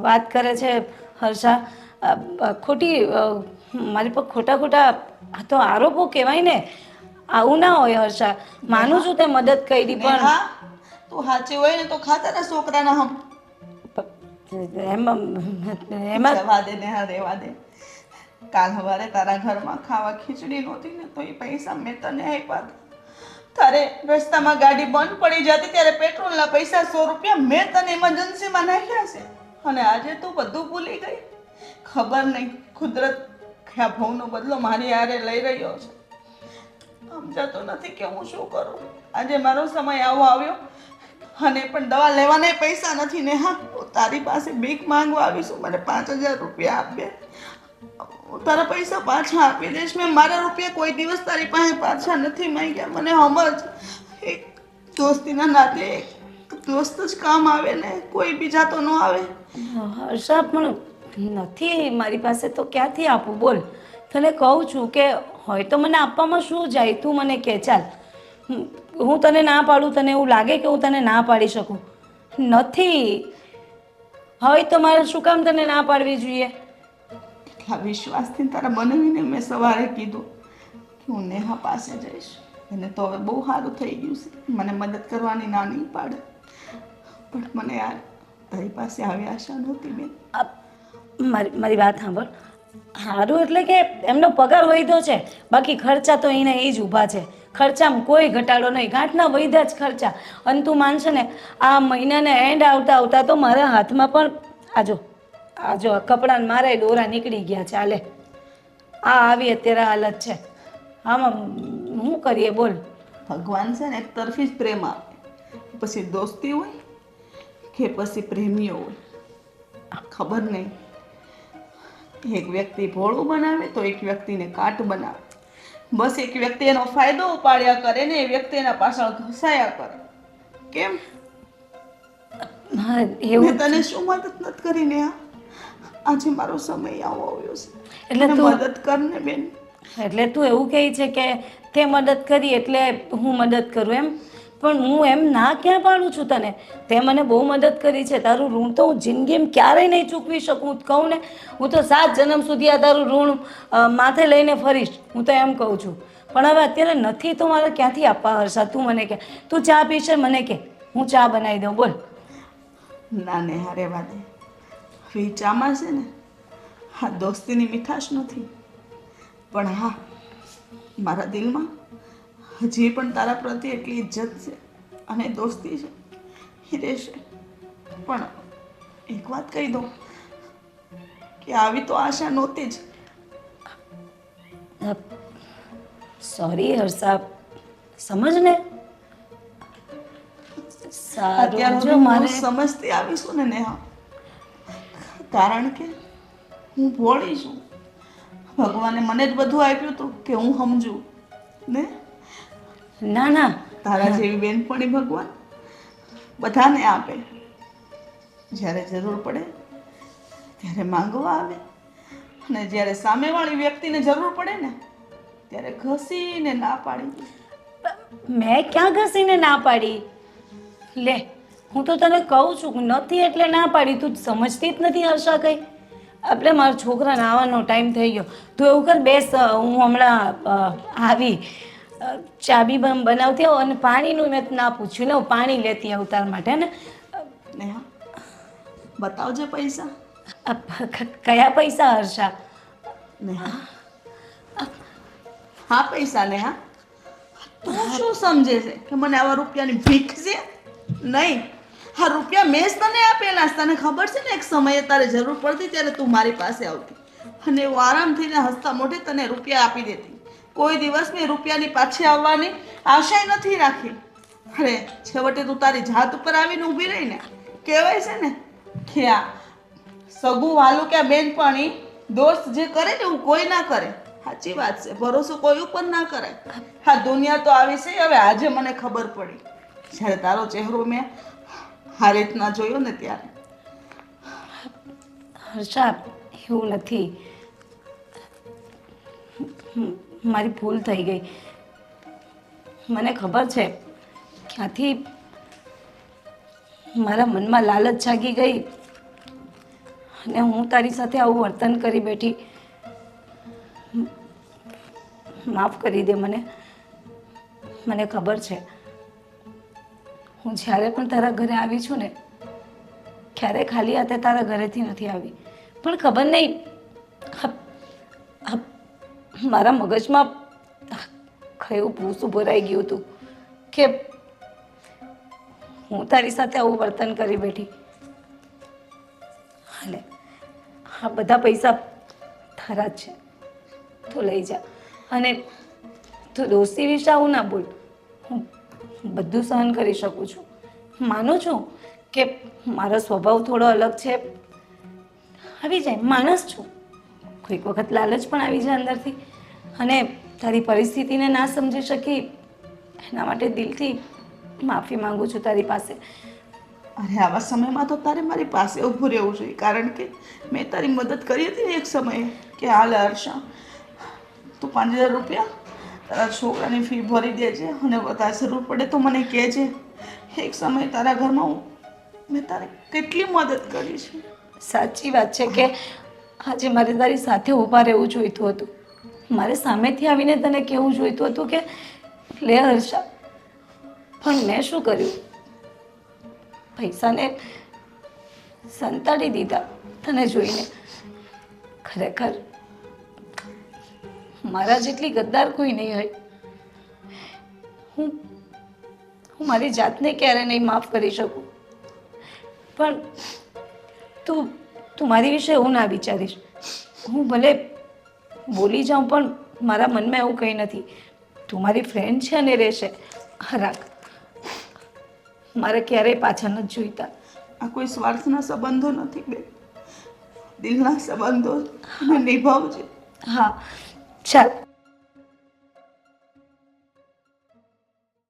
વાત કરે છે હર્ષા? ખોટી મારી પર ખોટા આ તો આરોપો કહેવાય ને. આવું ના હોય હર્ષા. માનું છું તે મદદ કરી પણ નેહા, તું સાચી હોય ને તો ખાતાના છોકરાના હમ એમાં જવા દે નેહા, રહેવા દે. કાલ સવારે તારા ઘરમાં ખાવા ખીચડી નહોતી ને તો એ પૈસા મેં તને આપ્યા હતા. તારે રસ્તામાં ગાડી બંધ પડી જતી ત્યારે પેટ્રોલના પૈસા 100 રૂપિયા મેં તને ઇમરજન્સીમાં નાખ્યા છે અને આજે તું બધું ભૂલી ગઈ. ખબર નહીં કુદરત કયા ભાવનો બદલો મારી હારે લઈ રહ્યો છે. સમજાતો નથી કે હું શું કરું. આજે મારો સમય આવો આવ્યો અને પણ દવા લેવાના પૈસા નથી ને. હા, તારી પાસે ભીખ માંગવા આવીશું. મને 5,000 રૂપિયા આપે, હું તારા પૈસા પાછા આપી દઈશ. મેં મારા રૂપિયા કોઈ દિવસ તારી પાસે પાછા નથી માંગ્યા. મને સમજ, એક દોસ્તીના નાતે એક દોસ્ત જ કામ આવે ને, કોઈ બીજા તો ન આવે. હર્ષા પણ નથી મારી પાસે તો ક્યાંથી આપું બોલ? તને કહું છું કે હોય તો મને આપવામાં શું જાય? તું મને કહે ચાલ, હું તને ના પાડું. તને એવું લાગે કે હું તને ના પાડી શકું? નથી. હોય તો મારે શું કામ તને ના પાડવી જોઈએ? એટલા વિશ્વાસથી તારા બનાવીને મેં સવારે કીધું કે હું નેહા પાસે જઈશ. એને તો હવે બહુ સારું થઈ ગયું છે, મને મદદ કરવાની ના નહીં પાડે. પણ મને યાર તારી પાસે આવી આશા નહોતી બેન. મારી વાત સાંભળ. સારું એટલે કે એમનો પગાર વધ્યો છે, બાકી ખર્ચા તો એને એ જ ઊભા છે. ખર્ચામાં કોઈ ઘટાડો નહીં, ગાંઠના વધ્યા જ ખર્ચા. અને તું માનશે ને આ મહિનાને એન્ડ આવતા તો મારા હાથમાં પણ આજો કપડાં મારે દોરા નીકળી ગયા છે. હાલે આ આવી અત્યારે હાલત છે. આમાં શું કરીએ બોલ? ભગવાન છે ને એક તરફી જ પ્રેમ આપે, પછી દોસ્તી હોય કે પછી પ્રેમીઓ હોય ખબર નહીં. એક વ્યક્તિ ભોળું બનાવે તો એક વ્યક્તિને કાટ બનાવે. બસ એક વ્યક્તિ એનો ફાયદો ઉપાડ્યા કરે ને એ વ્યક્તિ એના પાછળ ઘસાયા કરે. કેમ? હા મેં એવું તને શું મદદ નથી કરી ને? આજે મારો સમય આવો આવ્યો છે એટલે મને તું મદદ કર ને બેન. એટલે તું એવું કહે છે કે તે મદદ કરી એટલે હું મદદ કરું એમ? પણ હું એમ ના ક્યાં પાડું છું તને? તે મને બહુ મદદ કરી છે. તારું ઋણ તો હું જિંદગીમાં ક્યારેય નહીં ચૂકવી શકું. કહું ને, હું તો 7 જન્મ સુધી આ તારું ઋણ માથે લઈને ફરીશ. હું તો એમ કહું છું. પણ હવે અત્યારે નથી તો મારે ક્યાંથી આપવા હર્ષા? તું મને કે તું ચા પીશે? મને કે હું ચા બનાવી દઉં બોલ. ના ને હારે વાદે હવે ચામાં છે ને હા દોસ્તીની મીઠાશ નથી, પણ હા મારા દિલમાં હજી પણ તારા પ્રત્યે એટલી ઇજ્જત છે અને દોસ્તી છે એ રહેશે. પણ એક વાત કહી દઉં કે આવી તો આશા નહોતી જ. સોરી હર્ષા, સમજ ને. સારું અત્યારે જો હું મારે સમજતી આવીશું ને નેહા, કારણ કે હું ભોળી છું. ભગવાને મને જ બધું આપ્યું હતું કે હું સમજુ ને. ના ના તારા જેવી બેનપણી ભગવાન બધાને આપે. જ્યારે જરૂર પડે ત્યારે માંગવા આવે, અને જ્યારે સામેવાળી વ્યક્તિને જરૂર પડે ને ત્યારે ઘસીને ના પાડી દે. મેં ક્યાં ઘસીને ના પાડી? લે, હું તો તને કહું છું કે નથી એટલે ના પાડી. તું સમજતી જ નથી હર્ષા કંઈ. આપણે મારા છોકરાને આવવાનો ટાઈમ થઈ ગયો. તું એવું કર, બેસ, હું હમણાં આવી ચાબી બનાવતી આવું, અને પાણીનું મેં ના પૂછ્યું ને, હું પાણી લેતી આવું તાર માટે ને. નેહા, બતાવજે પૈસા. કયા પૈસા હર્ષા? નેહા, હા પૈસા. નેહા, તું શું સમજે છે કે મને આવા રૂપિયાની ભીખ છે? નહીં, હા રૂપિયા મેં જ તને આપેલા છે. તને ખબર છે ને, એક સમયે તારે જરૂર પડતી ત્યારે તું મારી પાસે આવતી અને હું આરામથી ને હસતા મોઢે તને રૂપિયા આપી દેતી. કોઈ દિવસ મેં રૂપિયાની પાછી આવવાની આશાય નથી રાખી. અરે છેવટે તું તારી જાત ઉપર આવીને ઊભી રહીને. કહેવાય છે ને કે આ સગું વાલું કે આ બેનપણી દોસ્ત જે કરે ને એવું કોઈ ના કરે. સાચી વાત છે, ભરોસો કોઈ ઉપર ના કરાય. હા દુનિયા તો આવી છે. હવે આજે મને ખબર પડી જ્યારે તારો ચહેરો મેં આ રીતના જોયો ને ત્યારે. હર્ષા, એવું નથી. મારી ભૂલ થઈ ગઈ. મને ખબર છે ક્યાંથી મારા મનમાં લાલચ જાગી ગઈ અને હું તારી સાથે આવું વર્તન કરી બેઠી. માફ કરી દે મને. મને ખબર છે હું જ્યારે પણ તારા ઘરે આવી છું ને, ક્યારે ખાલી હાથે તારા ઘરેથી નથી આવી. પણ ખબર નહીં, મારા મગજમાં કયું ભૂસું ભરાઈ ગયું હતું કે હું તારી સાથે આવું વર્તન કરી બેઠી. હાલે, આ બધા પૈસા તારા જ છે, તું લઈ જા. અને તું દોસ્તી વિશે આવું ના બોલ. હું બધું સહન કરી શકું છું. માનું છું કે મારો સ્વભાવ થોડો અલગ છે, આવી જાય, માણસ છું. કોઈક વખત લાલચ પણ આવી જાય અંદરથી, અને તારી પરિસ્થિતિને ના સમજી શકી એના માટે દિલથી માફી માંગુ છું તારી પાસે. અરે આવા સમયમાં તો તારે મારી પાસે ઊભું રહેવું જોઈએ, કારણ કે મેં તારી મદદ કરી હતી ને એક સમયે કે હાલ હર્ષા તું 5000 રૂપિયા તારા છોકરાની ફી ભરી દેજે, અને વધારે જરૂર પડે તો મને કહેજે. એક સમય તારા ઘરમાં મેં તારે કેટલી મદદ કરી છે. સાચી વાત છે કે આજે મારે તારી સાથે ઊભા રહેવું જોઈતું હતું. મારે સામેથી આવીને તને કહેવું જોઈતું હતું કે લે હર્ષા, પણ મેં શું કર્યું? પૈસાને સંતાડી દીધા તને જોઈને. ખરેખર મારા જેટલી ગદ્દાર કોઈ નહીં હોય. હું મારી જાતને ક્યારે નહીં માફ કરી શકું. પણ તું મારી વિશે એવું ના વિચારીશ. હું ભલે બોલી જાઉં પણ મારા મનમાં એવું કંઈ નથી. તું મારી ફ્રેન્ડ છે અને રહેશે. રાખ, મારે ક્યારેય પાછા નથી જોઈતા. આ કોઈ સ્વાર્થના સંબંધો નથી બેન, દિલના સંબંધો નિભાવજે. હા ચાલ.